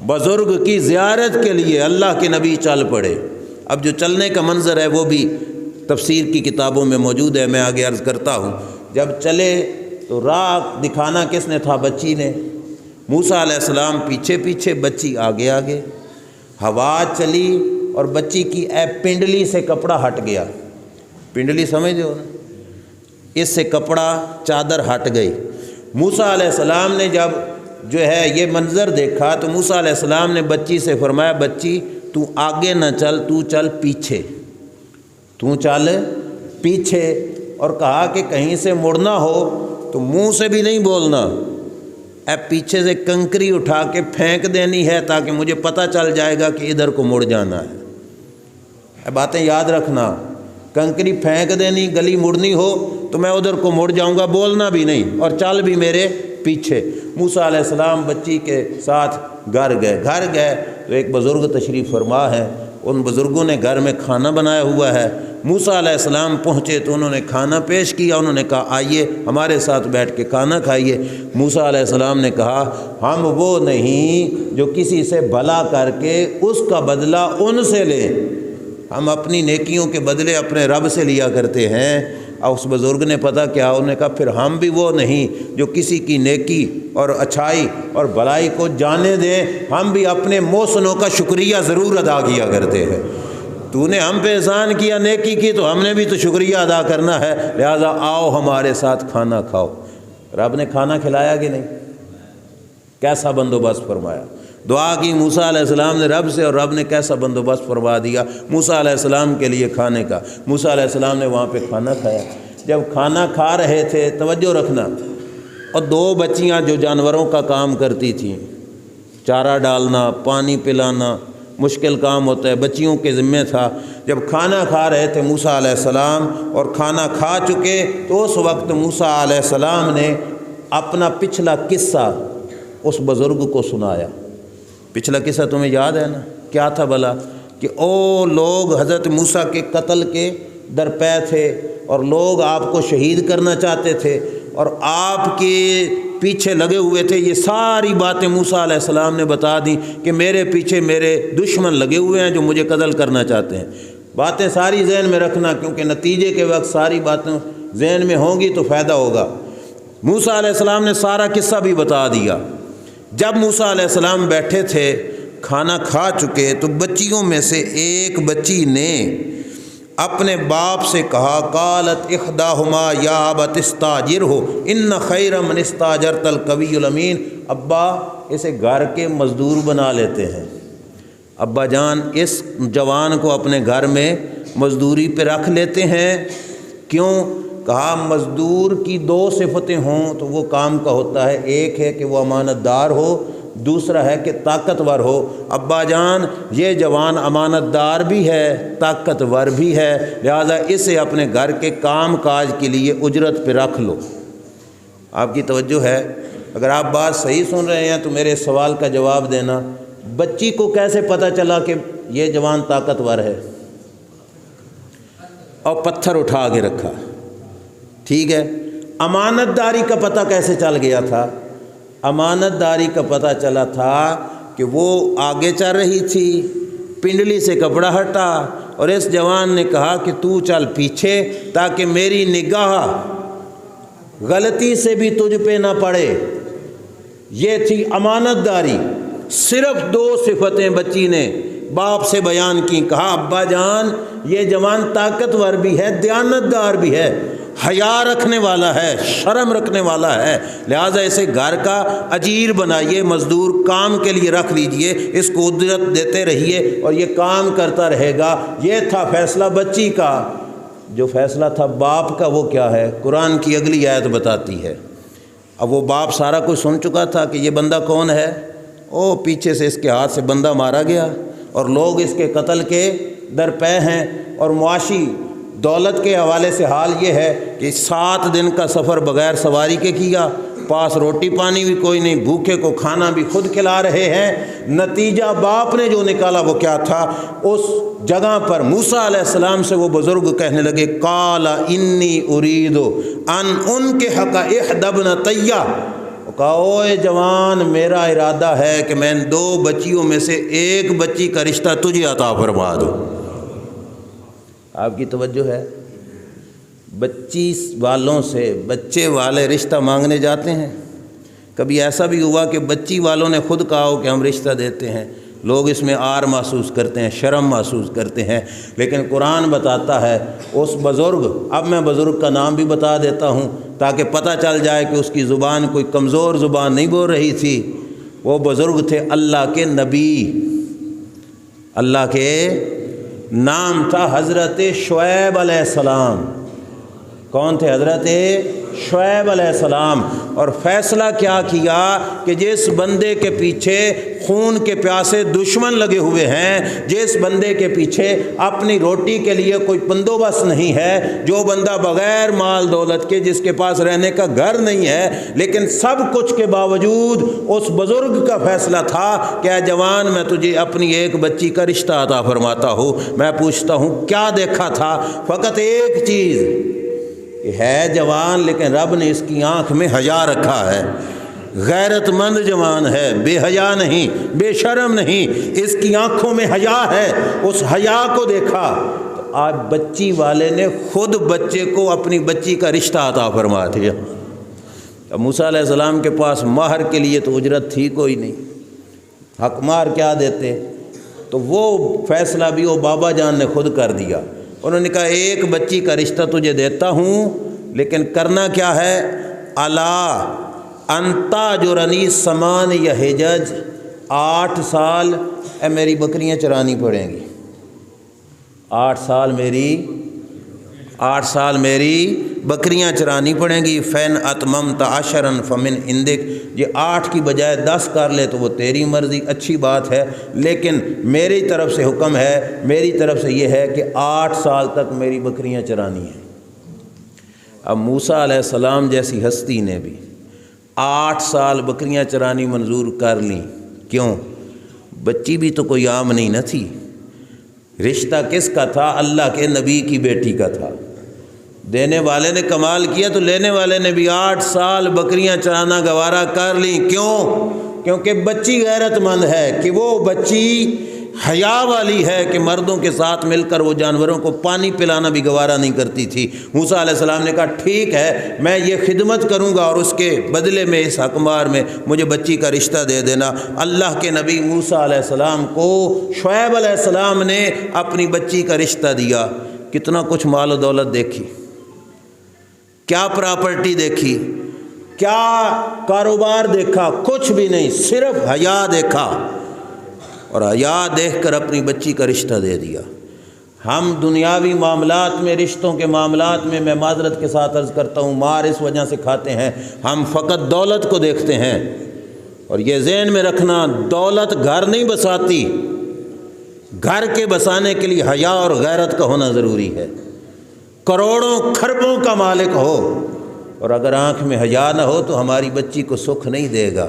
Speaker 1: بزرگ کی زیارت کے لیے اللہ کے نبی چل پڑے۔ اب جو چلنے کا منظر ہے وہ بھی تفسیر کی کتابوں میں موجود ہے، میں آگے عرض کرتا ہوں۔ جب چلے تو راہ دکھانا کس نے تھا؟ بچی نے۔ موسیٰ علیہ السلام پیچھے پیچھے، بچی آگے آگے۔ ہوا چلی اور بچی کی پنڈلی سے کپڑا ہٹ گیا۔ پنڈلی سمجھ ہو نا، اس سے کپڑا چادر ہٹ گئی۔ موسیٰ علیہ السلام نے جب جو ہے یہ منظر دیکھا تو موسیٰ علیہ السلام نے بچی سے فرمایا بچی تو آگے نہ چل، تو چل پیچھے، تو چل پیچھے، اور کہا کہ کہیں سے مڑنا ہو تو منہ سے بھی نہیں بولنا، پیچھے سے کنکری اٹھا کے پھینک دینی ہے تاکہ مجھے پتہ چل جائے گا کہ ادھر کو مڑ جانا ہے۔ باتیں یاد رکھنا، کنکری پھینک دینی، گلی مڑنی ہو تو میں ادھر کو مڑ جاؤں گا، بولنا بھی نہیں اور چل بھی میرے پیچھے۔ موسیٰ علیہ السلام بچی کے ساتھ گھر گئے تو ایک بزرگ تشریف فرما ہے، ان بزرگوں نے گھر میں کھانا بنایا ہوا ہے۔ موسیٰ علیہ السلام پہنچے تو انہوں نے کھانا پیش کیا، انہوں نے کہا آئیے ہمارے ساتھ بیٹھ کے کھانا کھائیے۔ موسیٰ علیہ السلام نے کہا ہم وہ نہیں جو کسی سے بھلا کر کے اس کا بدلہ ان سے لیں، ہم اپنی نیکیوں کے بدلے اپنے رب سے لیا کرتے ہیں۔ اور اس بزرگ نے پتہ کیا، انہوں نے کہا پھر ہم بھی وہ نہیں جو کسی کی نیکی اور اچھائی اور بھلائی کو جانے دیں، ہم بھی اپنے محسنوں کا شکریہ ضرور ادا کیا کرتے ہیں۔ تو نے ہم پہ احسان کیا، نیکی کی، تو ہم نے بھی تو شکریہ ادا کرنا ہے، لہٰذا آؤ ہمارے ساتھ کھانا کھاؤ۔ رب نے کھانا کھلایا کہ نہیں؟ کیسا بندوبست فرمایا؟ دعا کی موسیٰ علیہ السلام نے رب سے، اور رب نے کیسا بندوبست فرما دیا موسیٰ علیہ السلام کے لیے کھانے کا۔ موسیٰ علیہ السلام نے وہاں پہ کھانا کھایا۔ جب کھانا کھا رہے تھے، توجہ رکھنا، اور دو بچیاں جو جانوروں کا کام کرتی تھیں، چارہ ڈالنا، پانی پلانا مشکل کام ہوتا ہے، بچیوں کے ذمہ تھا۔ جب کھانا کھا رہے تھے موسیٰ علیہ السلام اور کھانا کھا چکے تو اس وقت موسیٰ علیہ السلام نے اپنا پچھلا قصہ اس بزرگ کو سنایا۔ پچھلا قصہ تمہیں یاد ہے نا؟ کیا تھا بھلا؟ کہ او لوگ حضرت موسیٰ کے قتل کے درپے تھے اور لوگ آپ کو شہید کرنا چاہتے تھے اور آپ کے پیچھے لگے ہوئے تھے۔ یہ ساری باتیں موسیٰ علیہ السلام نے بتا دیں کہ میرے پیچھے میرے دشمن لگے ہوئے ہیں جو مجھے قتل کرنا چاہتے ہیں۔ باتیں ساری ذہن میں رکھنا، کیونکہ نتیجے کے وقت ساری باتیں ذہن میں ہوں گی تو فائدہ ہوگا۔ موسیٰ علیہ السلام نے سارا قصہ بھی بتا دیا۔ جب موسیٰ علیہ السلام بیٹھے تھے کھانا کھا چکے تو بچیوں میں سے ایک بچی نے اپنے باپ سے کہا قالت احداہما یا ابت استاجرہ ان خیر من استاجرت القوی الامین، ابا اسے گھر کے مزدور بنا لیتے ہیں، ابا جان اس جوان کو اپنے گھر میں مزدوری پہ رکھ لیتے ہیں۔ کیوں؟ کہا مزدور کی دو صفتیں ہوں تو وہ کام کا ہوتا ہے، ایک ہے کہ وہ امانت دار ہو، دوسرا ہے کہ طاقتور ہو۔ ابا جان یہ جوان امانت دار بھی ہے، طاقتور بھی ہے، لہذا اسے اپنے گھر کے کام کاج کے لیے اجرت پہ رکھ لو۔ آپ کی توجہ ہے؟ اگر آپ بات صحیح سن رہے ہیں تو میرے سوال کا جواب دینا، بچی کو کیسے پتہ چلا کہ یہ جوان طاقتور ہے؟ اور پتھر اٹھا کے رکھا، ٹھیک ہے۔ امانت داری کا پتہ کیسے چل گیا تھا؟ امانت داری کا پتہ چلا تھا کہ وہ آگے چل رہی تھی، پنڈلی سے کپڑا ہٹا اور اس جوان نے کہا کہ تو چل پیچھے تاکہ میری نگاہ غلطی سے بھی تجھ پہ نہ پڑے۔ یہ تھی امانت داری۔ صرف دو صفتیں بچی نے باپ سے بیان کی، کہا ابا جان یہ جوان طاقتور بھی ہے، دیانتدار بھی ہے، حیا رکھنے والا ہے، شرم رکھنے والا ہے، لہٰذا اسے گھر کا اجیر بنائیے، مزدور کام کے لیے رکھ لیجئے، اس کو اجرت دیتے رہیے اور یہ کام کرتا رہے گا۔ یہ تھا فیصلہ بچی کا۔ جو فیصلہ تھا باپ کا وہ کیا ہے؟ قرآن کی اگلی آیت بتاتی ہے۔ اب وہ باپ سارا کچھ سن چکا تھا کہ یہ بندہ کون ہے، او پیچھے سے اس کے ہاتھ سے بندہ مارا گیا اور لوگ اس کے قتل کے درپے ہیں، اور معاشی دولت کے حوالے سے حال یہ ہے کہ 7 دن کا سفر بغیر سواری کے کیا پاس روٹی پانی بھی کوئی نہیں، بھوکے کو کھانا بھی خود کھلا رہے ہیں۔ نتیجہ باپ نے جو نکالا وہ کیا تھا؟ اس جگہ پر موسیٰ علیہ السلام سے وہ بزرگ کہنے لگے قال انی ارید ان انکحک احدی ابنتی، کہا اوے جوان، میرا ارادہ ہے کہ میں ان 2 بچیوں میں سے ایک بچی کا رشتہ تجھے عطا فرما دوں۔ آپ کی توجہ ہے؟ بچی والوں سے بچے والے رشتہ مانگنے جاتے ہیں؟ کبھی ایسا بھی ہوا کہ بچی والوں نے خود کہا ہو کہ ہم رشتہ دیتے ہیں؟ لوگ اس میں آر محسوس کرتے ہیں، شرم محسوس کرتے ہیں، لیکن قرآن بتاتا ہے اس بزرگ، اب میں بزرگ کا نام بھی بتا دیتا ہوں تاکہ پتہ چل جائے کہ اس کی زبان کوئی کمزور زبان نہیں بول رہی تھی۔ وہ بزرگ تھے اللہ کے نبی، اللہ کے نام تھا حضرت شعیب علیہ السلام۔ کون تھے؟ حضرت شعیب علیہ السلام۔ اور فیصلہ کیا کیا کہ جس بندے کے پیچھے خون کے پیاسے دشمن لگے ہوئے ہیں، جس بندے کے پیچھے اپنی روٹی کے لیے کوئی بندوبست نہیں ہے، جو بندہ بغیر مال دولت کے، جس کے پاس رہنے کا گھر نہیں ہے، لیکن سب کچھ کے باوجود اس بزرگ کا فیصلہ تھا کہ اے جوان، میں تجھے اپنی ایک بچی کا رشتہ عطا فرماتا ہوں۔ میں پوچھتا ہوں کیا دیکھا تھا؟ فقط ایک چیز، ہے جوان لیکن رب نے اس کی آنکھ میں حیا رکھا ہے، غیرت مند جوان ہے، بے حیا نہیں، بے شرم نہیں، اس کی آنکھوں میں حیا ہے۔ اس حیا کو دیکھا تو آج بچی والے نے خود بچے کو اپنی بچی کا رشتہ عطا فرما دیا۔ اب موسیٰ علیہ السلام کے پاس مہر کے لیے تو اجرت تھی کوئی نہیں، حق مہر کیا دیتے؟ تو وہ فیصلہ بھی وہ بابا جان نے خود کر دیا۔ انہوں نے کہا ایک بچی کا رشتہ تجھے دیتا ہوں، لیکن کرنا کیا ہے؟ الا انتا جرنی سمان یا حجج، 8 سال میری بکریاں چرانی پڑیں گی، 8 سال میری بکریاں چرانی پڑیں گی۔ فین اتممت عشرا فمن عندک، یہ 8 کی بجائے 10 کر لے تو وہ تیری مرضی، اچھی بات ہے، لیکن میری طرف سے حکم ہے، میری طرف سے یہ ہے کہ 8 سال تک میری بکریاں چرانی ہیں۔ اب موسیٰ علیہ السلام جیسی ہستی نے بھی 8 سال بکریاں چرانی منظور کر لیں، کیوں؟ بچی بھی تو کوئی عام نہیں نہ تھی، رشتہ کس کا تھا؟ اللہ کے نبی کی بیٹی کا تھا۔ دینے والے نے کمال کیا تو لینے والے نے بھی 8 سال بکریاں چرانا گوارا کر لیں، کیوں؟ کیونکہ بچی غیرت مند ہے، کہ وہ بچی حیا والی ہے کہ مردوں کے ساتھ مل کر وہ جانوروں کو پانی پلانا بھی گوارا نہیں کرتی تھی۔ موسیٰ علیہ السلام نے کہا ٹھیک ہے، میں یہ خدمت کروں گا اور اس کے بدلے میں اس حکمار میں مجھے بچی کا رشتہ دے دینا۔ اللہ کے نبی موسیٰ علیہ السلام کو شعیب علیہ السلام نے اپنی بچی کا رشتہ دیا۔ کتنا کچھ مال و دولت دیکھی، کیا پراپرٹی دیکھی، کیا کاروبار دیکھا؟ کچھ بھی نہیں، صرف حیا دیکھا، اور حیا دیکھ کر اپنی بچی کا رشتہ دے دیا۔ ہم دنیاوی معاملات میں، رشتوں کے معاملات میں، میں معذرت کے ساتھ عرض کرتا ہوں، مار اس وجہ سے کھاتے ہیں، ہم فقط دولت کو دیکھتے ہیں، اور یہ ذہن میں رکھنا دولت گھر نہیں بساتی، گھر کے بسانے کے لیے حیا اور غیرت کا ہونا ضروری ہے۔ کروڑوں کھربوں کا مالک ہو اور اگر آنکھ میں حیا نہ ہو تو ہماری بچی کو سکھ نہیں دے گا۔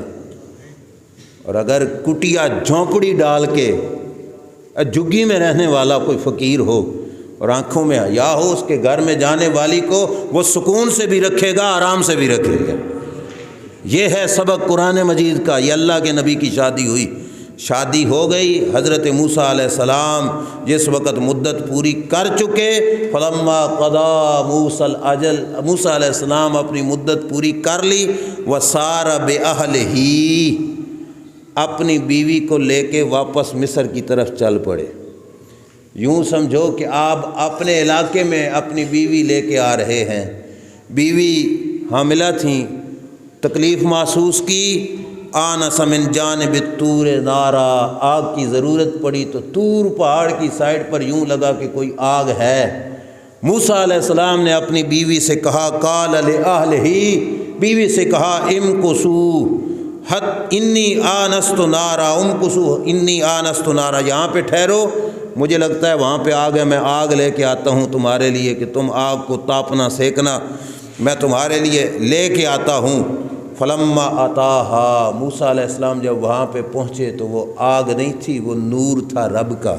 Speaker 1: اور اگر کٹیا جھونپڑی ڈال کے جھگی میں رہنے والا کوئی فقیر ہو اور آنکھوں میں حیا ہو، اس کے گھر میں جانے والی کو وہ سکون سے بھی رکھے گا، آرام سے بھی رکھے گا۔ یہ ہے سبق قرآن مجید کا۔ یہ اللہ کے نبی کی شادی ہوئی، شادی ہو گئی۔ حضرت موسیٰ علیہ السلام جس وقت مدت پوری کر چکے، فلما قضا موسیٰ الاجل، موسیٰ علیہ السلام اپنی مدت پوری کر لی، وسار بأہلہ، اپنی بیوی کو لے کے واپس مصر کی طرف چل پڑے۔ یوں سمجھو کہ آپ اپنے علاقے میں اپنی بیوی لے کے آ رہے ہیں، بیوی حاملہ تھیں، تکلیف محسوس کی، آنس من جانب الطور نارا، آگ کی ضرورت پڑی تو طور پہاڑ کی سائڈ پر یوں لگا کہ کوئی آگ ہے۔ موسیٰ علیہ السلام نے اپنی بیوی سے کہا، قال لأہلہ، بیوی سے کہا، امکثوا حت انی آنست نارا، امکثوا انی آنست نارا، یہاں پہ ٹھہرو، مجھے لگتا ہے وہاں پہ آگ ہے، میں آگ لے کے آتا ہوں تمہارے لیے کہ تم آگ کو تاپنا سیکنا، میں تمہارے لیے لے کے آتا ہوں۔ فلما اتاہا، موسیٰ علیہ السلام جب وہاں پہ پہنچے تو وہ آگ نہیں تھی، وہ نور تھا رب کا۔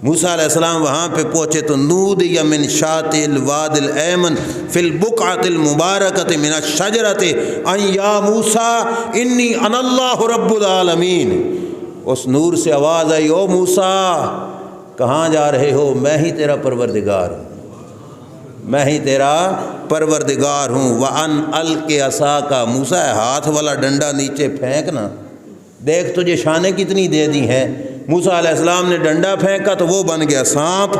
Speaker 1: موسیٰ علیہ السلام وہاں پہ پہنچے تو نودی من شاطئ الواد الایمن فی البقعۃ المبارکۃ من الشجرۃ ان یا موسیٰ انی انا اللہ رب العالمین۔ اس نور سے آواز آئی، او موسیٰ کہاں جا رہے ہو؟ میں ہی تیرا پروردگار ہوں، میں ہی تیرا پروردگار ہوں۔ وَأَنْ أَلْقِ عَصَاكَ، موسیٰ ہاتھ والا ڈنڈا نیچے پھینکنا، دیکھ تجھے شانیں کتنی دے دی ہیں۔ موسیٰ علیہ السلام نے ڈنڈا پھینکا تو وہ بن گیا سانپ۔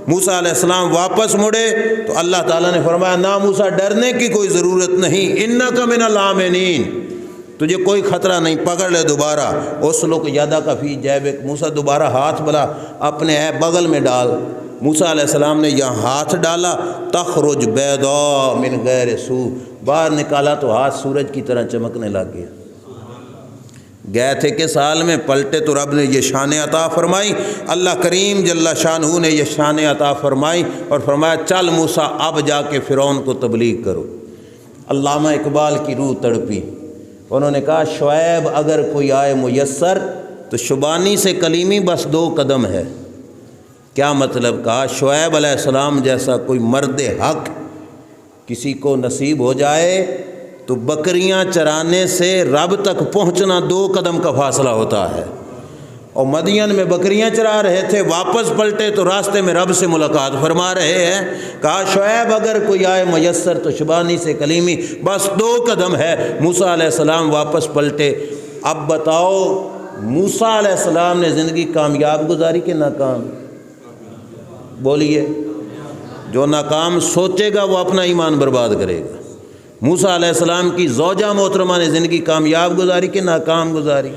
Speaker 1: موسیٰ علیہ السلام واپس مڑے تو اللہ تعالیٰ نے فرمایا نہ موسیٰ ڈرنے کی کوئی ضرورت نہیں، اِنَّكَ مِنَ الْآمِنِينَ، تجھے کوئی خطرہ نہیں، پکڑ لے دوبارہ۔ اُسْلُكْ يَدَكَ فِي جَيْبِكَ، موسیٰ دوبارہ ہاتھ بلا اپنے بغل میں ڈال۔ موسیٰ علیہ السلام نے یہاں ہاتھ ڈالا، تخرج بیضاء من غیر سوء، باہر نکالا تو ہاتھ سورج کی طرح چمکنے لگ گیا۔ گئے تھے کہ سال میں، پلٹے تو رب نے یہ شان عطا فرمائی، اللہ کریم جل شانہ نے یہ شان عطا فرمائی اور فرمایا چل موسیٰ اب جا کے فرعون کو تبلیغ کرو۔ علامہ اقبال کی روح تڑپی، انہوں نے کہا شعیب اگر کوئی آئے میسر تو شبانی سے کلیمی بس 2 قدم ہے۔ کیا مطلب؟ کہا شعیب علیہ السلام جیسا کوئی مرد حق کسی کو نصیب ہو جائے تو بکریاں چرانے سے رب تک پہنچنا 2 قدم کا فاصلہ ہوتا ہے۔ اور مدین میں بکریاں چرا رہے تھے، واپس پلٹے تو راستے میں رب سے ملاقات فرما رہے ہیں۔ کہا شعیب اگر کوئی آئے میسر تو شبانی سے کلیمی بس 2 قدم ہے۔ موسیٰ علیہ السلام واپس پلٹے۔ اب بتاؤ موسیٰ علیہ السلام نے زندگی کامیاب گزاری کہ ناکام؟ بولیے۔ جو ناکام سوچے گا وہ اپنا ایمان برباد کرے گا۔ موسیٰ علیہ السلام کی زوجہ محترمہ نے زندگی کامیاب گزاری کہ ناکام گزاری؟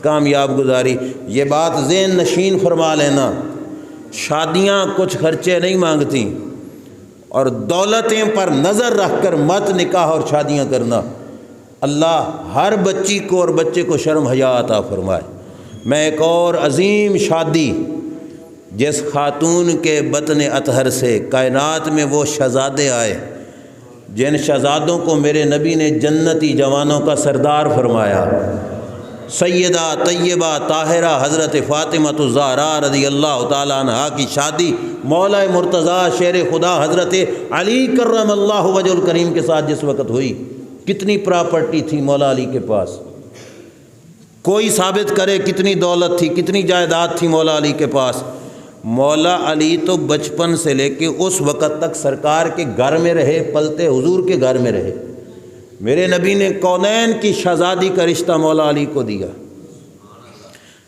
Speaker 1: کامیاب گزاری۔ یہ بات ذہن نشین فرما لینا، شادیاں کچھ خرچے نہیں مانگتی، اور دولتیں پر نظر رکھ کر مت نکاح اور شادیاں کرنا۔ اللہ ہر بچی کو اور بچے کو شرم حیا عطا فرمائے۔ میں ایک اور عظیم شادی، جس خاتون کے بطن اطہر سے کائنات میں وہ شہزادے آئے جن شہزادوں کو میرے نبی نے جنتی جوانوں کا سردار فرمایا، سیدہ طیبہ طاہرہ حضرت فاطمہ الزہراء رضی اللہ تعالیٰ عنہا کی شادی مولا مرتضیٰ شیر خدا حضرت علی کرم اللہ وجہ الکریم کے ساتھ جس وقت ہوئی، کتنی پراپرٹی تھی مولا علی کے پاس، کوئی ثابت کرے کتنی دولت تھی، کتنی جائیداد تھی مولا علی کے پاس۔ مولا علی تو بچپن سے لے کے اس وقت تک سرکار کے گھر میں رہے، پلتے حضور کے گھر میں رہے۔ میرے نبی نے کونین کی شہزادی کا رشتہ مولا علی کو دیا۔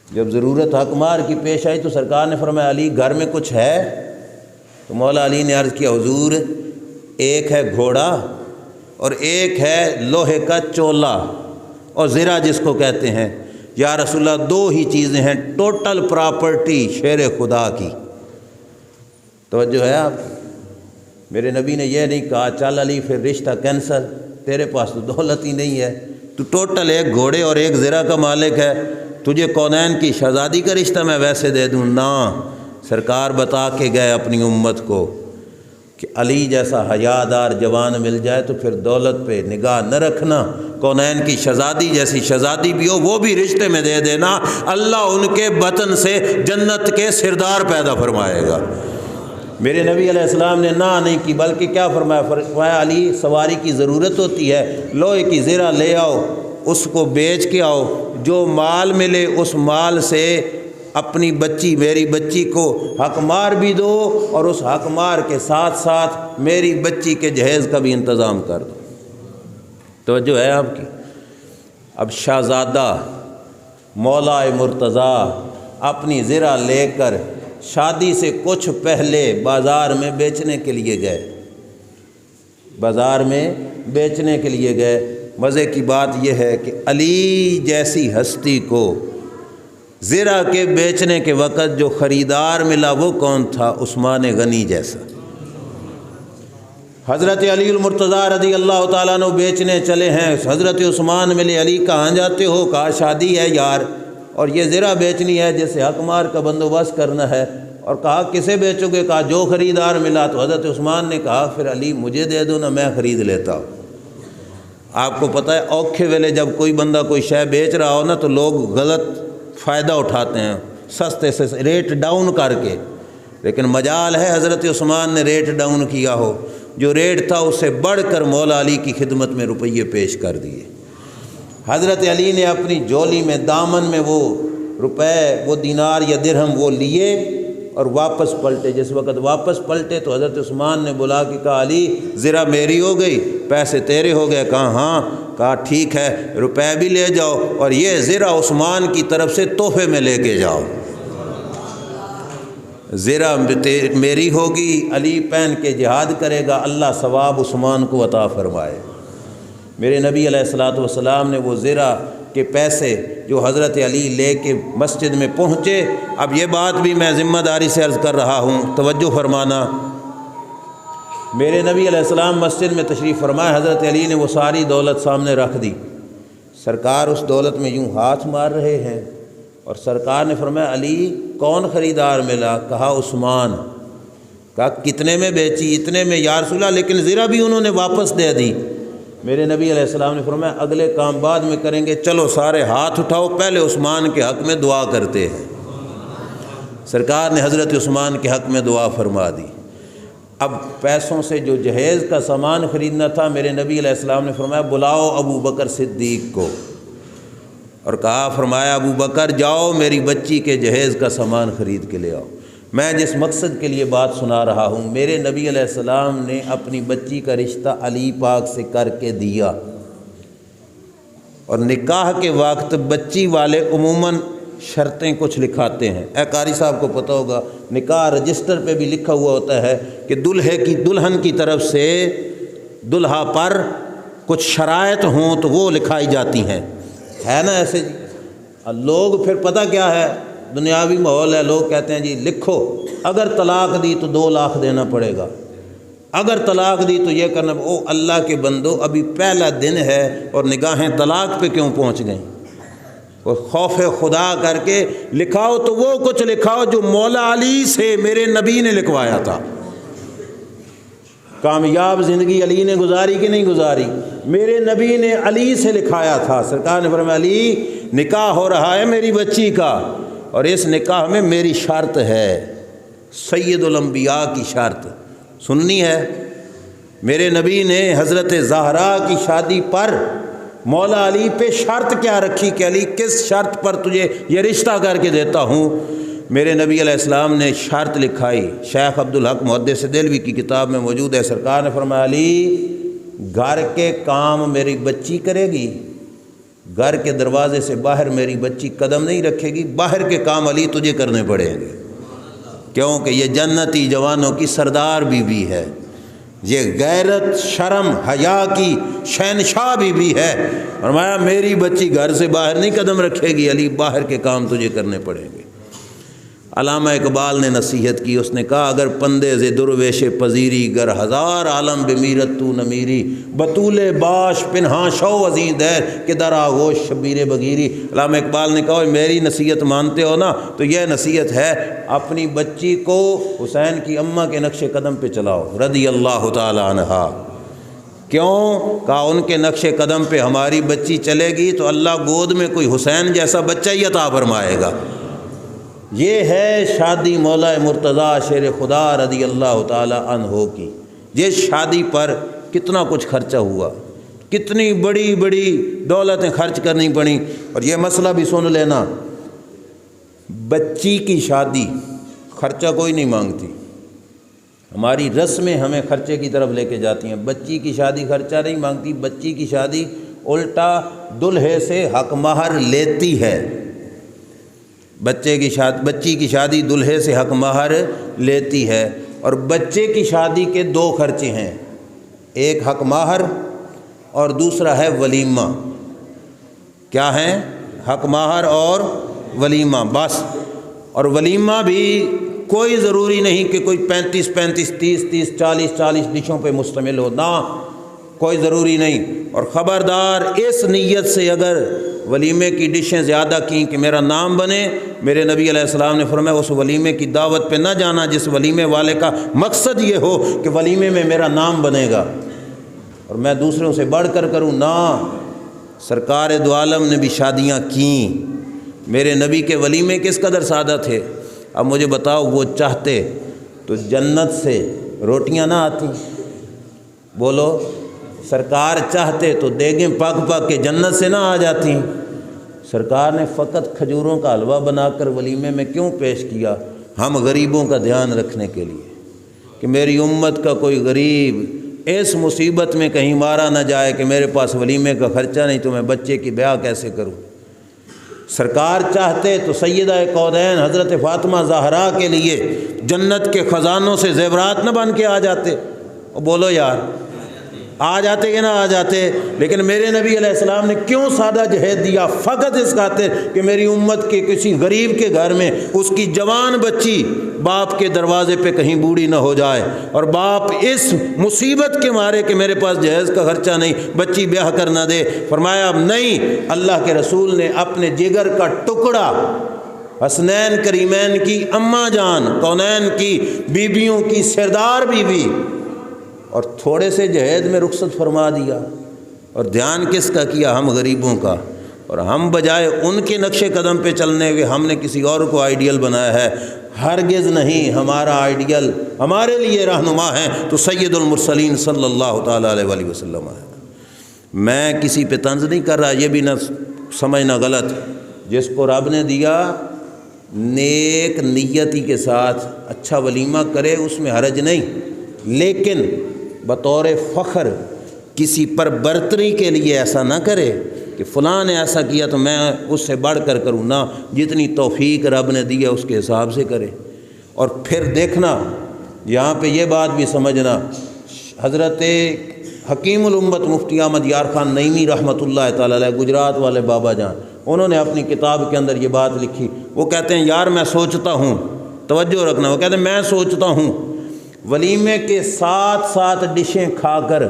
Speaker 1: جب ضرورت حکمار کی پیش آئی تو سرکار نے فرمایا علی گھر میں کچھ ہے؟ تو مولا علی نے عرض کیا حضور ایک ہے گھوڑا اور ایک ہے لوہے کا چولا اور زرہ جس کو کہتے ہیں۔ یا رسول اللہ 2 ہی چیزیں ہیں، ٹوٹل پراپرٹی شیر خدا کی۔ توجہ ہے آپ؟ میرے نبی نے یہ نہیں کہا چل علی پھر رشتہ کینسل، تیرے پاس تو دولت ہی نہیں ہے، تو ٹوٹل ایک گھوڑے اور ایک زرہ کا مالک ہے، تجھے کونین کی شہزادی کا رشتہ میں ویسے دے دوں؟ نہ، سرکار بتا کے گئے اپنی امت کو کہ علی جیسا حیادار جوان مل جائے تو پھر دولت پہ نگاہ نہ رکھنا، کونین کی شہزادی جیسی شہزادی بھی ہو وہ بھی رشتے میں دے دینا، اللہ ان کے بطن سے جنت کے سردار پیدا فرمائے گا۔ میرے نبی علیہ السلام نے نہ نہیں کی، بلکہ کیا فرمایا؟ فرمایا علی سواری کی ضرورت ہوتی ہے، لوہے کی زرہ لے آؤ، اس کو بیچ کے آؤ، جو مال ملے اس مال سے اپنی بچی میری بچی کو حق مار بھی دو، اور اس حق مار کے ساتھ ساتھ میری بچی کے جہیز کا بھی انتظام کر دو۔ توجہ ہے آپ کی؟ اب شہزادہ مولا مرتضیٰ اپنی زرہ لے کر شادی سے کچھ پہلے بازار میں بیچنے کے لیے گئے، بازار میں بیچنے کے لیے گئے۔ مزے کی بات یہ ہے کہ علی جیسی ہستی کو زرہ کے بیچنے کے وقت جو خریدار ملا وہ کون تھا؟ عثمان غنی جیسا۔ حضرت علی المرتضیٰ رضی اللہ تعالیٰ عنہ بیچنے چلے ہیں، حضرت عثمان ملے، علی کہاں جاتے ہو؟ کہا شادی ہے یار اور یہ زرہ بیچنی ہے جسے حق مار کا بندوبست کرنا ہے۔ اور کہا کسے بیچو گے؟ کہا جو خریدار ملا۔ تو حضرت عثمان نے کہا پھر علی مجھے دے دو نا، میں خرید لیتا ہوں۔ آپ کو پتہ ہے اوکھے ویلے جب کوئی بندہ کوئی شے بیچ رہا ہو نا تو لوگ غلط فائدہ اٹھاتے ہیں سستے سے ریٹ ڈاؤن کر کے، لیکن مجال ہے حضرت عثمان نے ریٹ ڈاؤن کیا ہو، جو ریٹ تھا اس سے بڑھ کر مولا علی کی خدمت میں روپیے پیش کر دیے۔ حضرت علی نے اپنی جولی میں دامن میں وہ روپے وہ دینار یا درہم وہ لیے اور واپس پلٹے۔ جس وقت واپس پلٹے تو حضرت عثمان نے بلا کے کہا علی زرہ میری ہو گئی، پیسے تیرے ہو گئے؟ کہا ہاں۔ کہا ٹھیک ہے، روپے بھی لے جاؤ اور یہ زرہ عثمان کی طرف سے تحفے میں لے کے جاؤ، زرہ میری ہوگی، علی پہن کے جہاد کرے گا، اللہ ثواب عثمان کو عطا فرمائے۔ میرے نبی علیہ الصلوۃ والسلام نے وہ زرہ کے پیسے جو حضرت علی لے کے مسجد میں پہنچے، اب یہ بات بھی میں ذمہ داری سے عرض کر رہا ہوں، توجہ فرمانا۔ میرے نبی علیہ السلام مسجد میں تشریف فرمائے، حضرت علی نے وہ ساری دولت سامنے رکھ دی، سرکار اس دولت میں یوں ہاتھ مار رہے ہیں اور سرکار نے فرمایا علی کون خریدار ملا؟ کہا عثمان۔ کہا کتنے میں بیچی؟ اتنے میں یا رسول اللہ، لیکن زرہ بھی انہوں نے واپس دے دی۔ میرے نبی علیہ السلام نے فرمایا اگلے کام بعد میں کریں گے، چلو سارے ہاتھ اٹھاؤ، پہلے عثمان کے حق میں دعا کرتے ہیں۔ سرکار نے حضرت عثمان کے حق میں دعا فرما دی۔ اب پیسوں سے جو جہیز کا سامان خریدنا تھا، میرے نبی علیہ السلام نے فرمایا بلاؤ ابو بکر صدیق کو، اور کہا فرمایا ابو بکر جاؤ میری بچی کے جہیز کا سامان خرید کے لے آؤ۔ میں جس مقصد کے لیے بات سنا رہا ہوں، میرے نبی علیہ السلام نے اپنی بچی کا رشتہ علی پاک سے کر کے دیا، اور نکاح کے وقت بچی والے عموماً شرطیں کچھ لکھاتے ہیں۔ اے قاری صاحب کو پتہ ہوگا نکاح رجسٹر پہ بھی لکھا ہوا ہوتا ہے کہ دلہن کی طرف سے دلہا پر کچھ شرائط ہوں تو وہ لکھائی جاتی ہیں، ہے نا ایسے جی؟ لوگ پھر پتہ کیا ہے، دنیاوی ماحول ہے، لوگ کہتے ہیں جی لکھو اگر طلاق دی تو 2 لاکھ دینا پڑے گا، اگر طلاق دی تو یہ کرنا۔ او اللہ کے بندو، ابھی پہلا دن ہے اور نگاہیں طلاق پہ کیوں پہنچ گئیں؟ اور خوف خدا کر کے لکھاؤ تو وہ کچھ لکھاؤ جو مولا علی سے میرے نبی نے لکھوایا تھا۔ کامیاب زندگی علی نے گزاری کہ نہیں گزاری؟ میرے نبی نے علی سے لکھایا تھا۔ سرکار نے فرمایا علی نکاح ہو رہا ہے میری بچی کا، اور اس نکاح میں میری شرط ہے، سید الانبیاء کی شرط سننی ہے۔ میرے نبی نے حضرت زہرا کی شادی پر مولا علی پہ شرط کیا رکھی کہ علی کس شرط پر تجھے یہ رشتہ کر کے دیتا ہوں؟ میرے نبی علیہ السلام نے شرط لکھائی، شیخ عبدالحق محدث دہلوی کی کتاب میں موجود ہے۔ سرکار نے فرمایا علی گھر کے کام میری بچی کرے گی، گھر کے دروازے سے باہر میری بچی قدم نہیں رکھے گی، باہر کے کام علی تجھے کرنے پڑیں گے، کیونکہ یہ جنتی جوانوں کی سردار بی بی ہے، یہ غیرت شرم حیا کی شہنشاہ بی بی ہے۔ فرمایا میری بچی گھر سے باہر نہیں قدم رکھے گی علی، باہر کے کام تجھے کرنے پڑیں گے۔ علامہ اقبال نے نصیحت کی، اس نے کہا اگر پندے ز درویش پذیری، گر ہزار عالم بمیرت تو نمیری، بطول باش پنہاں شو ازیں دیر کہ در آغوش شبیر بگیری۔ علامہ اقبال نے کہا میری نصیحت مانتے ہو نا تو یہ نصیحت ہے، اپنی بچی کو حسین کی اماں کے نقش قدم پہ چلاؤ رضی اللہ تعالی عنہا۔ کیوں؟ کہا ان کے نقش قدم پہ ہماری بچی چلے گی تو اللہ گود میں کوئی حسین جیسا بچہ ہی عطا فرمائے گا۔ یہ ہے شادی مولا مرتضیٰ شیر خدا رضی اللہ تعالی عنہ کی۔ یہ شادی پر کتنا کچھ خرچہ ہوا، کتنی بڑی بڑی دولتیں خرچ کرنی پڑیں۔ اور یہ مسئلہ بھی سن لینا، بچی کی شادی خرچہ کوئی نہیں مانگتی، ہماری رسمیں ہمیں خرچے کی طرف لے کے جاتی ہیں۔ بچی کی شادی خرچہ نہیں مانگتی، بچی کی شادی الٹا دلہے سے حق مہر لیتی ہے۔ بچی کی شادی دلہے سے حق مہر لیتی ہے، اور بچے کی شادی کے 2 خرچے ہیں، ایک حق مہر اور دوسرا ہے ولیمہ۔ کیا ہیں؟ حق مہر اور ولیمہ، بس۔ اور ولیمہ بھی کوئی ضروری نہیں کہ کوئی 35 30 40 ڈشوں پہ مشتمل ہو، نہ کوئی ضروری نہیں۔ اور خبردار اس نیت سے اگر ولیمے کی ڈشیں زیادہ کیں کہ میرا نام بنے، میرے نبی علیہ السلام نے فرمایا اس ولیمے کی دعوت پہ نہ جانا جس ولیمے والے کا مقصد یہ ہو کہ ولیمے میں میرا نام بنے گا۔ اور میں دوسروں سے بڑھ کر کروں نہ، سرکار دو عالم نے بھی شادیاں کیں، میرے نبی کے ولیمے کس قدر سادہ تھے۔ اب مجھے بتاؤ وہ چاہتے تو جنت سے روٹیاں نہ آتی؟ بولو، سرکار چاہتے تو دیگیں پک پک کے جنت سے نہ آ جاتی؟ سرکار نے فقط کھجوروں کا حلوہ بنا کر ولیمے میں کیوں پیش کیا؟ ہم غریبوں کا دھیان رکھنے کے لیے، کہ میری امت کا کوئی غریب اس مصیبت میں کہیں مارا نہ جائے کہ میرے پاس ولیمے کا خرچہ نہیں تو میں بچے کی بیاہ کیسے کروں۔ سرکار چاہتے تو سیدہ کونین حضرت فاطمہ زہرا کے لیے جنت کے خزانوں سے زیورات نہ بن کے آ جاتے؟ بولو یار، آ جاتے کہ نہ آ جاتے؟ لیکن میرے نبی علیہ السلام نے کیوں سادہ جہیز دیا؟ فقط اس خاطر کہ میری امت کے کسی غریب کے گھر میں اس کی جوان بچی باپ کے دروازے پہ کہیں بوڑھی نہ ہو جائے، اور باپ اس مصیبت کے مارے کہ میرے پاس جہیز کا خرچہ نہیں، بچی بیاہ کر نہ دے۔ فرمایا اب نہیں، اللہ کے رسول نے اپنے جگر کا ٹکڑا حسنین کریمین کی اماں جان، کونین کی بیویوں کی سردار بیوی، اور تھوڑے سے جہیز میں رخصت فرما دیا، اور دھیان کس کا کیا؟ ہم غریبوں کا۔ اور ہم بجائے ان کے نقش قدم پہ چلنے ہوئے ہم نے کسی اور کو آئیڈیل بنایا ہے۔ ہرگز نہیں، ہمارا آئیڈیل، ہمارے لیے رہنما ہیں تو سید المرسلین صلی اللہ تعالیٰ علیہ وآلہ وسلم ہے۔ میں کسی پہ طنز نہیں کر رہا، یہ بھی نہ سمجھنا غلط، جس کو رب نے دیا نیک نیتی کے ساتھ اچھا ولیمہ کرے، اس میں حرج نہیں، لیکن بطور فخر کسی پر برتری کے لیے ایسا نہ کرے کہ فلاں نے ایسا کیا تو میں اس سے بڑھ کر کروں، نہ، جتنی توفیق رب نے دی ہے اس کے حساب سے کرے۔ اور پھر دیکھنا، یہاں پہ یہ بات بھی سمجھنا، حضرت حکیم الامت مفتی احمد یار خان نعیمی رحمۃ اللہ تعالی علیہ، گجرات والے بابا جان، انہوں نے اپنی کتاب کے اندر یہ بات لکھی۔ وہ کہتے ہیں یار میں سوچتا ہوں، توجہ رکھنا، وہ کہتے ہیں میں سوچتا ہوں ولیمے کے ساتھ ساتھ ڈشیں کھا کر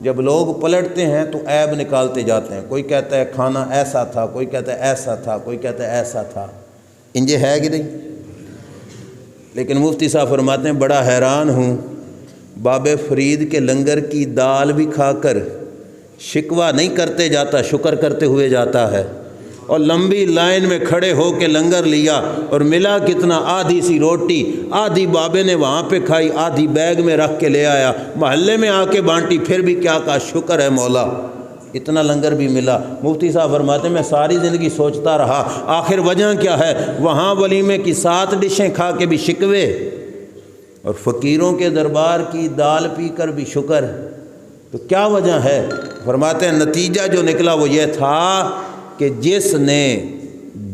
Speaker 1: جب لوگ پلٹتے ہیں تو عیب نکالتے جاتے ہیں، کوئی کہتا ہے کھانا ایسا تھا، کوئی کہتا ہے ایسا تھا، کوئی کہتا ہے ایسا تھا، انجے ہے کہ نہیں؟ لیکن مفتی صاحب فرماتے ہیں بڑا حیران ہوں، بابے فرید کے لنگر کی دال بھی کھا کر شکوہ نہیں کرتے جاتا، شکر کرتے ہوئے جاتا ہے، اور لمبی لائن میں کھڑے ہو کے لنگر لیا اور ملا کتنا؟ آدھی سی روٹی، آدھی بابے نے وہاں پہ کھائی، آدھی بیگ میں رکھ کے لے آیا، محلے میں آ کے بانٹی، پھر بھی کیا کہا؟ شکر ہے مولا، اتنا لنگر بھی ملا۔ مفتی صاحب فرماتے ہیں میں ساری زندگی سوچتا رہا آخر وجہ کیا ہے؟ وہاں ولیمے کی 7 ڈشیں کھا کے بھی شکوے، اور فقیروں کے دربار کی دال پی کر بھی شکر، تو کیا وجہ ہے؟ فرماتے ہیں نتیجہ جو نکلا وہ یہ تھا کہ جس نے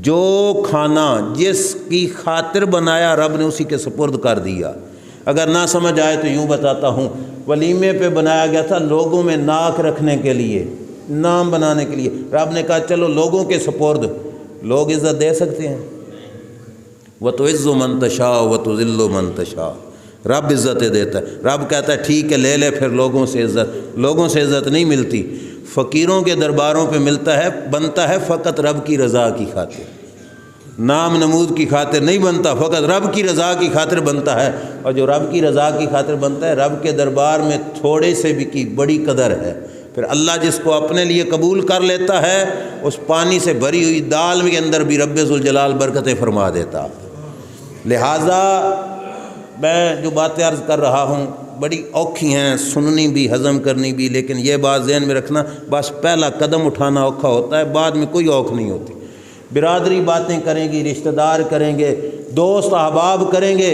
Speaker 1: جو کھانا جس کی خاطر بنایا رب نے اسی کے سپرد کر دیا۔ اگر نہ سمجھ آئے تو یوں بتاتا ہوں، ولیمے پہ بنایا گیا تھا لوگوں میں ناک رکھنے کے لیے، نام بنانے کے لیے، رب نے کہا چلو لوگوں کے سپرد، لوگ عزت دے سکتے ہیں؟ وَتُعِزُّ مَن تَشَاءُ وَتُذِلُّ مَن تَشَاءُ، رب عزتیں دیتا ہے۔ رب کہتا ہے ٹھیک ہے لے لے، پھر لوگوں سے عزت نہیں ملتی، فقیروں کے درباروں پہ ملتا ہے، بنتا ہے فقط رب کی رضا کی خاطر، نام نمود کی خاطر نہیں بنتا، فقط رب کی رضا کی خاطر بنتا ہے، اور جو رب کی رضا کی خاطر بنتا ہے رب کے دربار میں تھوڑے سے بھی کی بڑی قدر ہے۔ پھر اللہ جس کو اپنے لیے قبول کر لیتا ہے اس پانی سے بھری ہوئی دال کے اندر بھی رب ذوالجلال برکتیں فرما دیتا۔ لہٰذا میں جو باتیں عرض کر رہا ہوں بڑی اوکھی ہیں، سننی بھی ہضم کرنی بھی، لیکن یہ بات ذہن میں رکھنا بس پہلا قدم اٹھانا اوکھا ہوتا ہے، بعد میں کوئی اوکھ نہیں ہوتی۔ برادری باتیں کریں گی، رشتہ دار کریں گے، دوست احباب کریں گے،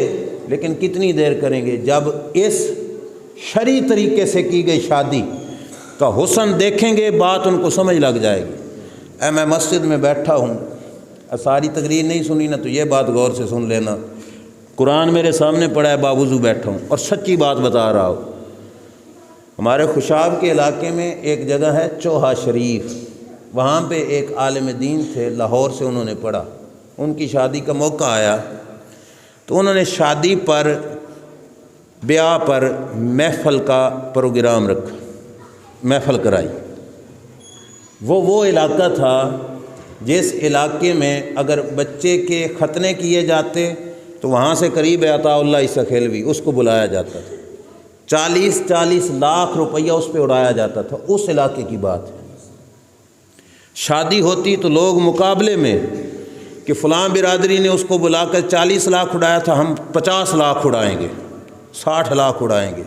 Speaker 1: لیکن کتنی دیر کریں گے؟ جب اس شرعی طریقے سے کی گئی شادی کا حسن دیکھیں گے بات ان کو سمجھ لگ جائے گی۔ میں مسجد میں بیٹھا ہوں، ساری تقریر نہیں سنی نا تو یہ بات غور سے سن لینا، قرآن میرے سامنے پڑا ہے، باوضو بیٹھا ہوں اور سچی بات بتا رہا ہوں۔ ہمارے خوشاب کے علاقے میں ایک جگہ ہے چوہا شریف، وہاں پہ ایک عالم دین تھے، لاہور سے انہوں نے پڑھا، ان کی شادی کا موقع آیا تو انہوں نے شادی پر، بیاہ پر محفل کا پروگرام رکھا، محفل کرائی۔ وہ علاقہ تھا جس علاقے میں اگر بچے کے ختنے کیے جاتے تو وہاں سے قریب ہے عطا اللہ عیسیٰ کھیلوی، اس کو بلایا جاتا تھا۔ 40 لاکھ روپیہ اس پہ اڑایا جاتا تھا، اس علاقے کی بات ہے۔ شادی ہوتی تو لوگ مقابلے میں کہ فلاں برادری نے اس کو بلا کر 40 لاکھ اڑایا تھا، ہم 50 لاکھ اڑائیں گے، 60 لاکھ اڑائیں گے۔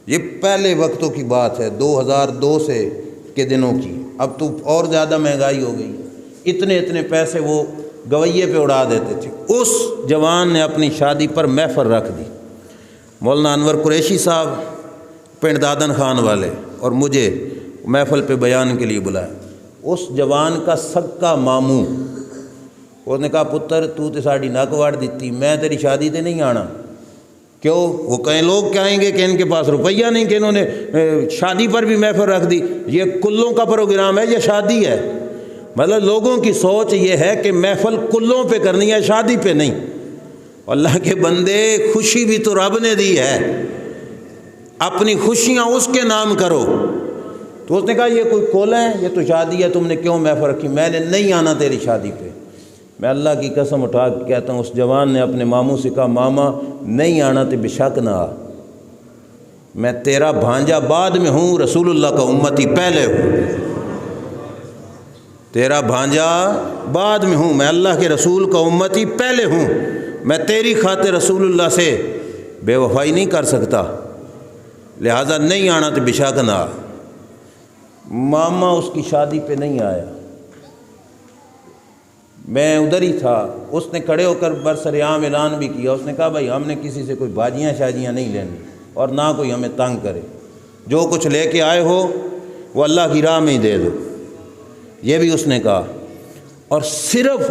Speaker 1: یہ پہلے وقتوں کی بات ہے، 2002 سے کے دنوں کی۔ اب تو اور زیادہ مہنگائی ہو گئی، اتنے پیسے وہ گویے پہ اڑا دیتے تھے۔ اس جوان نے اپنی شادی پر محفل رکھ دی، مولانا انور قریشی صاحب پنڈ دادن خان والے، اور مجھے محفل پہ بیان کے لیے بلایا۔ اس جوان کا سکا ماموں، اس نے کہا پتر تو تے ساڑی نک واڑ دیتی، میں تیری شادی تے نہیں آنا۔ کیوں؟ وہ کئی لوگ کہیں گے کہ ان کے پاس روپیہ نہیں کہ انہوں نے شادی پر بھی محفل رکھ دی۔ یہ کلوں کا پروگرام ہے، یہ شادی ہے۔ مطلب لوگوں کی سوچ یہ ہے کہ محفل کلوں پہ کرنی ہے، شادی پہ نہیں۔ اللہ کے بندے، خوشی بھی تو رب نے دی ہے، اپنی خوشیاں اس کے نام کرو۔ تو اس نے کہا یہ کوئی کل ہے، یہ تو شادی ہے، تم نے کیوں محفل رکھی؟ میں نے نہیں آنا تیری شادی پہ۔ میں اللہ کی قسم اٹھا کے کہتا ہوں، اس جوان نے اپنے ماموں سے کہا ماما نہیں آنا تو بے شک نہ آ، میں تیرا بھانجا بعد میں ہوں، رسول اللہ کا امتی پہلے ہوں۔ تیرا بھانجا بعد میں ہوں، میں اللہ کے رسول کا امتی پہلے ہوں، میں تیری خاطر رسول اللہ سے بے وفائی نہیں کر سکتا، لہٰذا نہیں آنا تو بے شک نہ آ۔ ماما اس کی شادی پہ نہیں آیا، میں ادھر ہی تھا۔ اس نے کھڑے ہو کر برسر عام اعلان بھی کیا، اس نے کہا بھائی ہم نے کسی سے کوئی باجیاں شادیاں نہیں لینی اور نہ کوئی ہمیں تنگ کرے، جو کچھ لے کے آئے ہو وہ اللہ کی راہ میں ہی دے دو، یہ بھی اس نے کہا۔ اور صرف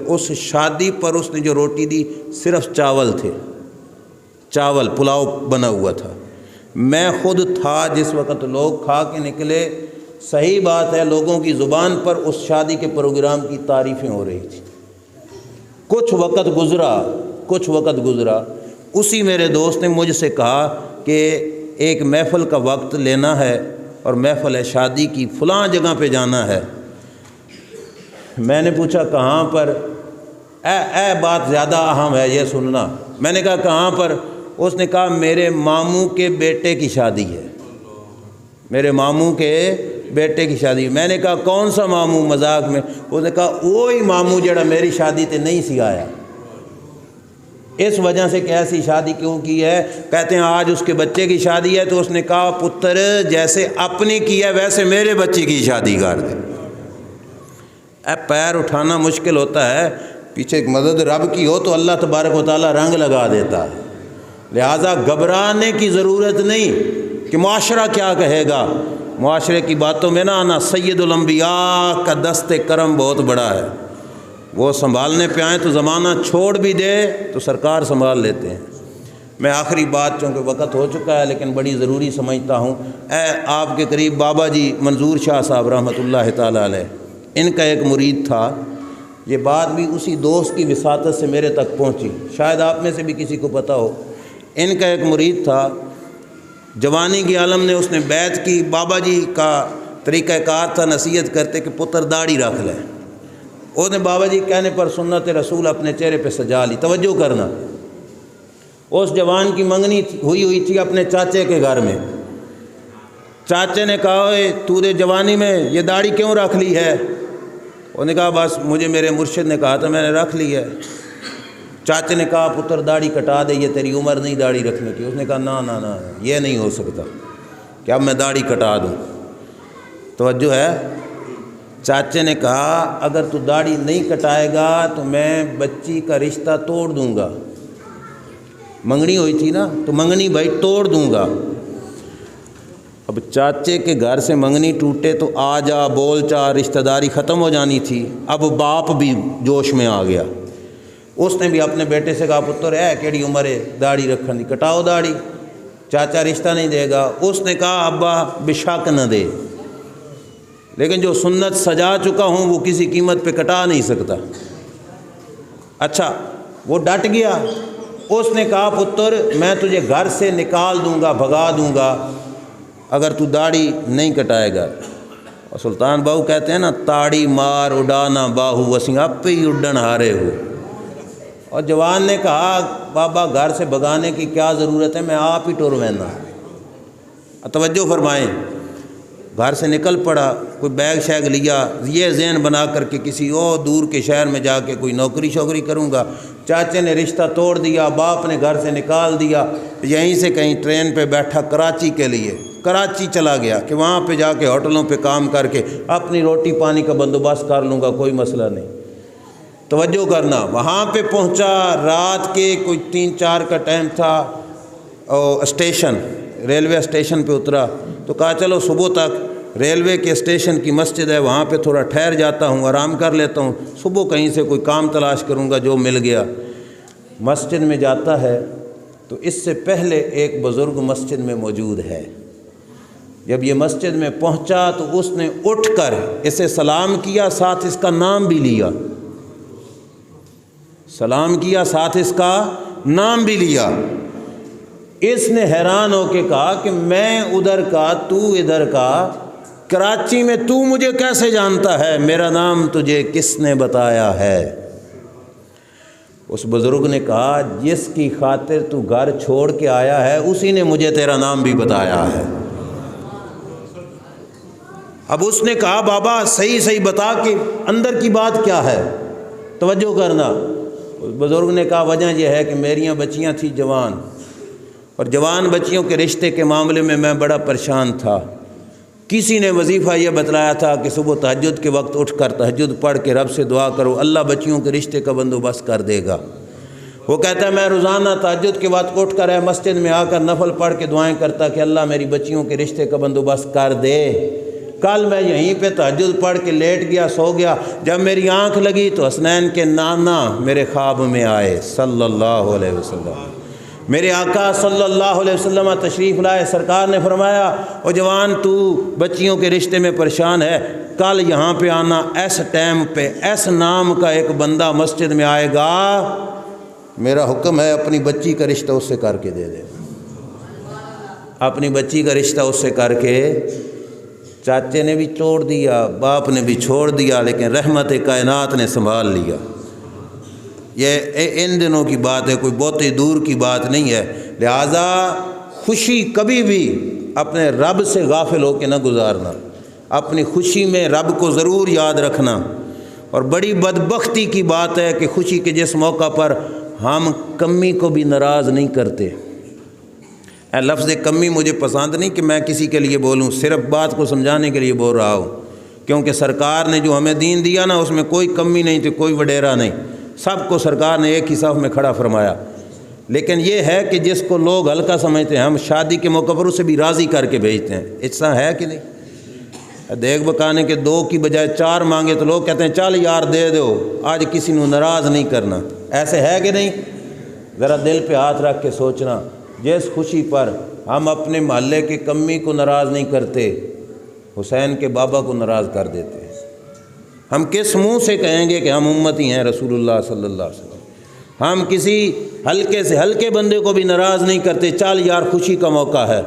Speaker 1: اس شادی پر اس نے جو روٹی دی صرف چاول تھے، چاول پلاؤ بنا ہوا تھا۔ میں خود تھا جس وقت لوگ کھا کے نکلے۔ صحیح بات ہے، لوگوں کی زبان پر اس شادی کے پروگرام کی تعریفیں ہو رہی تھی۔ کچھ وقت گزرا، اسی میرے دوست نے مجھ سے کہا کہ ایک محفل کا وقت لینا ہے اور محفل ہے شادی کی، فلاں جگہ پہ جانا ہے۔ میں نے پوچھا کہاں پر؟ اے بات زیادہ اہم ہے یہ سننا۔ میں نے کہا کہاں پر؟ اس نے کہا میرے ماموں کے بیٹے کی شادی ہے، میرے ماموں کے بیٹے کی شادی۔ میں نے کہا کون سا ماموں؟ مذاق میں۔ اس نے کہا وہی ماموں جڑا میری شادی تے نہیں سی آیا۔ اس وجہ سے کہ ایسی شادی کیوں کی ہے؟ کہتے ہیں آج اس کے بچے کی شادی ہے، تو اس نے کہا پتر جیسے اپنی کی ہے ویسے میرے بچے کی شادی کر دے۔ پیر اٹھانا مشکل ہوتا ہے، پیچھے مدد رب کی ہو تو اللہ تبارک و تعالیٰ رنگ لگا دیتا ہے۔ لہٰذا گھبرانے کی ضرورت نہیں کہ معاشرہ کیا کہے گا، معاشرے کی باتوں میں نہ آنا۔ سید الانبیاء کا دست کرم بہت بڑا ہے، وہ سنبھالنے پہ آئیں تو زمانہ چھوڑ بھی دے تو سرکار سنبھال لیتے ہیں۔ میں آخری بات، چونکہ وقت ہو چکا ہے لیکن بڑی ضروری سمجھتا ہوں، آپ کے قریب بابا جی منظور شاہ صاحب رحمۃ اللہ تعالیٰ علیہ، ان کا ایک مرید تھا۔ یہ بات بھی اسی دوست کی وساطت سے میرے تک پہنچی، شاید آپ میں سے بھی کسی کو پتہ ہو۔ ان کا ایک مرید تھا، جوانی کے عالم نے اس نے بیعت کی۔ بابا جی کا طریقہ کار تھا نصیحت کرتے کہ پتر داڑھی رکھ لے۔ اس نے بابا جی کہنے پر سنت رسول اپنے چہرے پہ سجا لی۔ توجہ کرنا، اس جوان کی منگنی ہوئی تھی اپنے چاچے کے گھر میں۔ چاچے نے کہا تو نے جوانی میں یہ داڑھی کیوں رکھ لی ہے؟ انہوں نے کہا بس مجھے میرے مرشد نے کہا تھا میں نے رکھ لی ہے۔ چاچے نے کہا پتر داڑھی کٹا دے، یہ تیری عمر نہیں داڑھی رکھنے کی۔ اس نے کہا نہ یہ نہیں ہو سکتا کہ اب میں داڑھی کٹا دوں۔ توجہ ہے؟ چاچے نے کہا اگر تو داڑھی نہیں کٹائے گا تو میں بچی کا رشتہ توڑ دوں گا۔ منگنی ہوئی تھی نا، تو منگنی بھائی توڑ دوں گا۔ اب چاچے کے گھر سے منگنی ٹوٹے تو آ جا بول چا رشتہ داری ختم ہو جانی تھی۔ اب باپ بھی جوش میں آ گیا، اس نے بھی اپنے بیٹے سے کہا پتر کیڑی عمر ہے داڑھی رکھن دی، کٹاؤ داڑھی، چاچا رشتہ نہیں دے گا۔ اس نے کہا ابا بے شک نہ دے، لیکن جو سنت سجا چکا ہوں وہ کسی قیمت پہ کٹا نہیں سکتا۔ اچھا وہ ڈٹ گیا۔ اس نے کہا پتر میں تجھے گھر سے نکال دوں گا، بھگا دوں گا اگر تو داڑھی نہیں کٹائے گا۔ اور سلطان باہو کہتے ہیں نا تاڑی مار اڈانا باہو وسیع آپ پہ ہی اڈن ہارے ہو۔ اور جوان نے کہا بابا گھر سے بھگانے کی کیا ضرورت ہے، میں آپ ہی ٹور وینا۔ توجہ فرمائیں، گھر سے نکل پڑا، کوئی بیگ شیگ لیا، یہ ذہن بنا کر کے کسی اور دور کے شہر میں جا کے کوئی نوکری شوکری کروں گا۔ چاچے نے رشتہ توڑ دیا، باپ نے گھر سے نکال دیا، یہیں سے کہیں ٹرین پہ بیٹھا کراچی کے لیے، کراچی چلا گیا کہ وہاں پہ جا کے ہوٹلوں پہ کام کر کے اپنی روٹی پانی کا بندوبست کر لوں گا، کوئی مسئلہ نہیں۔ توجہ کرنا، وہاں پہ پہنچا، رات کے کوئی 3-4 کا ٹائم تھا، اسٹیشن ریلوے اسٹیشن پہ اترا تو کہا چلو صبح تک ریلوے کے اسٹیشن کی مسجد ہے، وہاں پہ تھوڑا ٹھہر جاتا ہوں، آرام کر لیتا ہوں، صبح کہیں سے کوئی کام تلاش کروں گا جو مل گیا۔ مسجد میں جاتا ہے تو اس سے پہلے ایک بزرگ مسجد میں موجود ہے۔ جب یہ مسجد میں پہنچا تو اس نے اٹھ کر اسے سلام کیا، ساتھ اس کا نام بھی لیا، سلام کیا، ساتھ اس کا نام بھی لیا۔ اس نے حیران ہو کے کہا کہ میں ادھر کا، تو ادھر کا، کراچی میں تو مجھے کیسے جانتا ہے؟ میرا نام تجھے کس نے بتایا ہے؟ اس بزرگ نے کہا جس کی خاطر تو گھر چھوڑ کے آیا ہے اسی نے مجھے تیرا نام بھی بتایا ہے۔ اب اس نے کہا بابا صحیح بتا کہ اندر کی بات کیا ہے، توجہ کرنا۔ اس بزرگ نے کہا وجہ یہ ہے کہ میریاں بچیاں تھیں جوان، اور جوان بچیوں کے رشتے کے معاملے میں بڑا پریشان تھا۔ کسی نے وظیفہ یہ بتلایا تھا کہ صبح تہجد کے وقت اٹھ کر تہجد پڑھ کے رب سے دعا کرو، اللہ بچیوں کے رشتے کا بندوبست کر دے گا۔ وہ کہتا ہے میں روزانہ تہجد کے وقت اٹھ کر مسجد میں آ کر نفل پڑھ کے دعائیں کرتا کہ اللہ میری بچیوں کے رشتے کا بندوبست کر دے۔ کل میں یہیں پہ تہجد پڑھ کے لیٹ گیا، سو گیا، جب میری آنکھ لگی تو حسنین کے نانا میرے خواب میں آئے صلی اللہ علیہ وسلم۔ میرے آقا صلی اللہ علیہ وسلم تشریف لائے، سرکار نے فرمایا او جوان تو بچیوں کے رشتے میں پریشان ہے، کل یہاں پہ آنا، ایس ٹائم پہ ایس نام کا ایک بندہ مسجد میں آئے گا، میرا حکم ہے اپنی بچی کا رشتہ اس سے کر کے دے دے۔ اپنی بچی کا رشتہ اس سے کر کے، چاچے نے بھی چھوڑ دیا، باپ نے بھی چھوڑ دیا، لیکن رحمت کائنات نے سنبھال لیا۔ یہ ان دنوں کی بات ہے، کوئی بہت ہی دور کی بات نہیں ہے۔ لہٰذا خوشی کبھی بھی اپنے رب سے غافل ہو کے نہ گزارنا، اپنی خوشی میں رب کو ضرور یاد رکھنا۔ اور بڑی بدبختی کی بات ہے کہ خوشی کے جس موقع پر ہم کمی کو بھی ناراض نہیں کرتے۔ لفظ کمی مجھے پسند نہیں کہ میں کسی کے لیے بولوں، صرف بات کو سمجھانے کے لیے بول رہا ہوں، کیونکہ سرکار نے جو ہمیں دین دیا نا اس میں کوئی کمی نہیں تھی، کوئی وڈیرا نہیں، سب کو سرکار نے ایک ہی صف میں کھڑا فرمایا۔ لیکن یہ ہے کہ جس کو لوگ ہلکا سمجھتے ہیں، ہم شادی کے موقع پر اسے بھی راضی کر کے بھیجتے ہیں، ایسا ہے کہ نہیں؟ دیکھ بکانے کے 2 کی بجائے 4 مانگے تو لوگ کہتے ہیں چل یار دے دو، آج کسی کو ناراض نہیں کرنا، ایسے ہے کہ نہیں؟ ذرا دل پہ ہاتھ رکھ کے سوچنا، جس خوشی پر ہم اپنے محلے کے کمی کو ناراض نہیں کرتے، حسین کے بابا کو ناراض کر دیتے ہیں۔ ہم کس منہ سے کہیں گے کہ ہم امتی ہیں رسول اللہ صلی اللہ علیہ وسلم؟ ہم کسی ہلکے سے ہلکے بندے کو بھی ناراض نہیں کرتے، چل یار خوشی کا موقع ہے،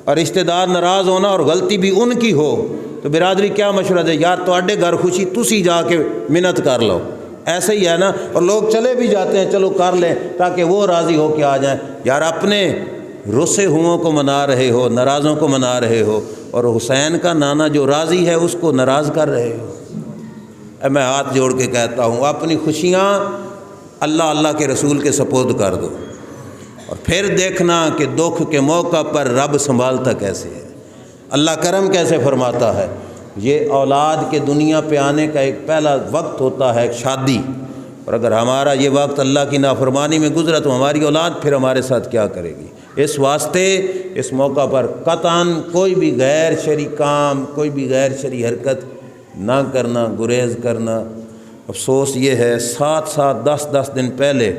Speaker 1: اور رشتہ دار ناراض ہونا اور غلطی بھی ان کی ہو تو برادری کیا مشورہ دے، یار تواڈے گھر خوشی تسی جا کے منت کر لو، ایسے ہی ہے نا۔ اور لوگ چلے بھی جاتے ہیں چلو کر لیں تاکہ وہ راضی ہو کے آ جائیں۔ یار اپنے رسے ہوئوں کو منا رہے ہو، ناراضوں کو منا رہے ہو، اور حسین کا نانا جو راضی ہے اس کو ناراض کر رہے ہو۔ میں ہاتھ جوڑ کے کہتا ہوں اپنی خوشیاں اللہ کے رسول کے سپرد کر دو، اور پھر دیکھنا کہ دکھ کے موقع پر رب سنبھالتا کیسے ہے، اللہ کرم کیسے فرماتا ہے۔ یہ اولاد کے دنیا پہ آنے کا ایک پہلا وقت ہوتا ہے، ایک شادی، اور اگر ہمارا یہ وقت اللہ کی نافرمانی میں گزرا تو ہماری اولاد پھر ہمارے ساتھ کیا کرے گی۔ اس واسطے اس موقع پر قطعاً کوئی بھی غیر شرعی کام، کوئی بھی غیر شرعی حرکت نہ کرنا، گریز کرنا۔ افسوس یہ ہے 7 10 دن پہلے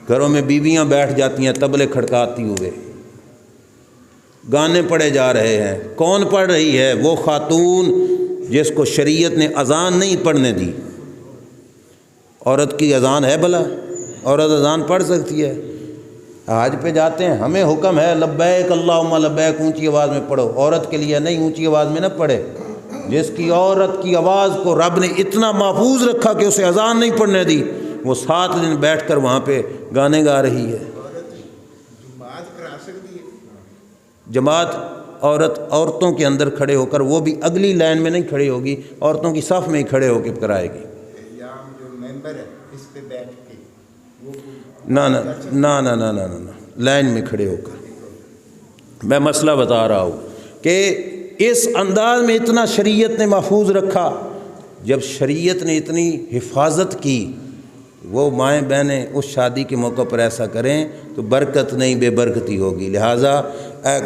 Speaker 1: گھروں میں بیویاں بیٹھ جاتی ہیں طبلے کھڑکاتی ہوئے، گانے پڑھے جا رہے ہیں۔ کون پڑھ رہی ہے؟ وہ خاتون جس کو شریعت نے اذان نہیں پڑھنے دی۔ عورت کی اذان ہے بھلا؟ عورت اذان پڑھ سکتی ہے؟ حج پہ جاتے ہیں، ہمیں حکم ہے لبیک اللہم لبیک اونچی آواز میں پڑھو، عورت کے لیے نہیں، اونچی آواز میں نہ پڑھے۔ جس کی عورت کی آواز کو رب نے اتنا محفوظ رکھا کہ اسے اذان نہیں پڑھنے دی، وہ 7 دن بیٹھ کر وہاں پہ گانے گا رہی ہے۔ جماعت عورتوں کے اندر کھڑے ہو کر، وہ بھی اگلی لائن میں نہیں کھڑی ہوگی، عورتوں کی صف میں ہی کھڑے ہو کے کرائے گی۔
Speaker 2: یہاں جو ممبر ہے اس پہ بیٹھ کے وہ
Speaker 1: نہ نہ نہ نہ نہ نہ نہ لائن میں کھڑے ہو کر۔ میں مسئلہ بتا رہا ہوں کہ اس انداز میں اتنا شریعت نے محفوظ رکھا۔ جب شریعت نے اتنی حفاظت کی، وہ مائیں بہنیں اس شادی کے موقع پر ایسا کریں تو برکت نہیں، بے برکتی ہوگی۔ لہٰذا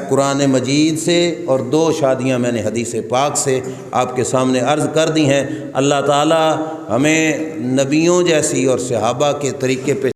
Speaker 1: قرآن مجید سے اور 2 شادیاں میں نے حدیث پاک سے آپ کے سامنے عرض کر دی ہیں۔ اللہ تعالی ہمیں نبیوں جیسی اور صحابہ کے طریقے پہ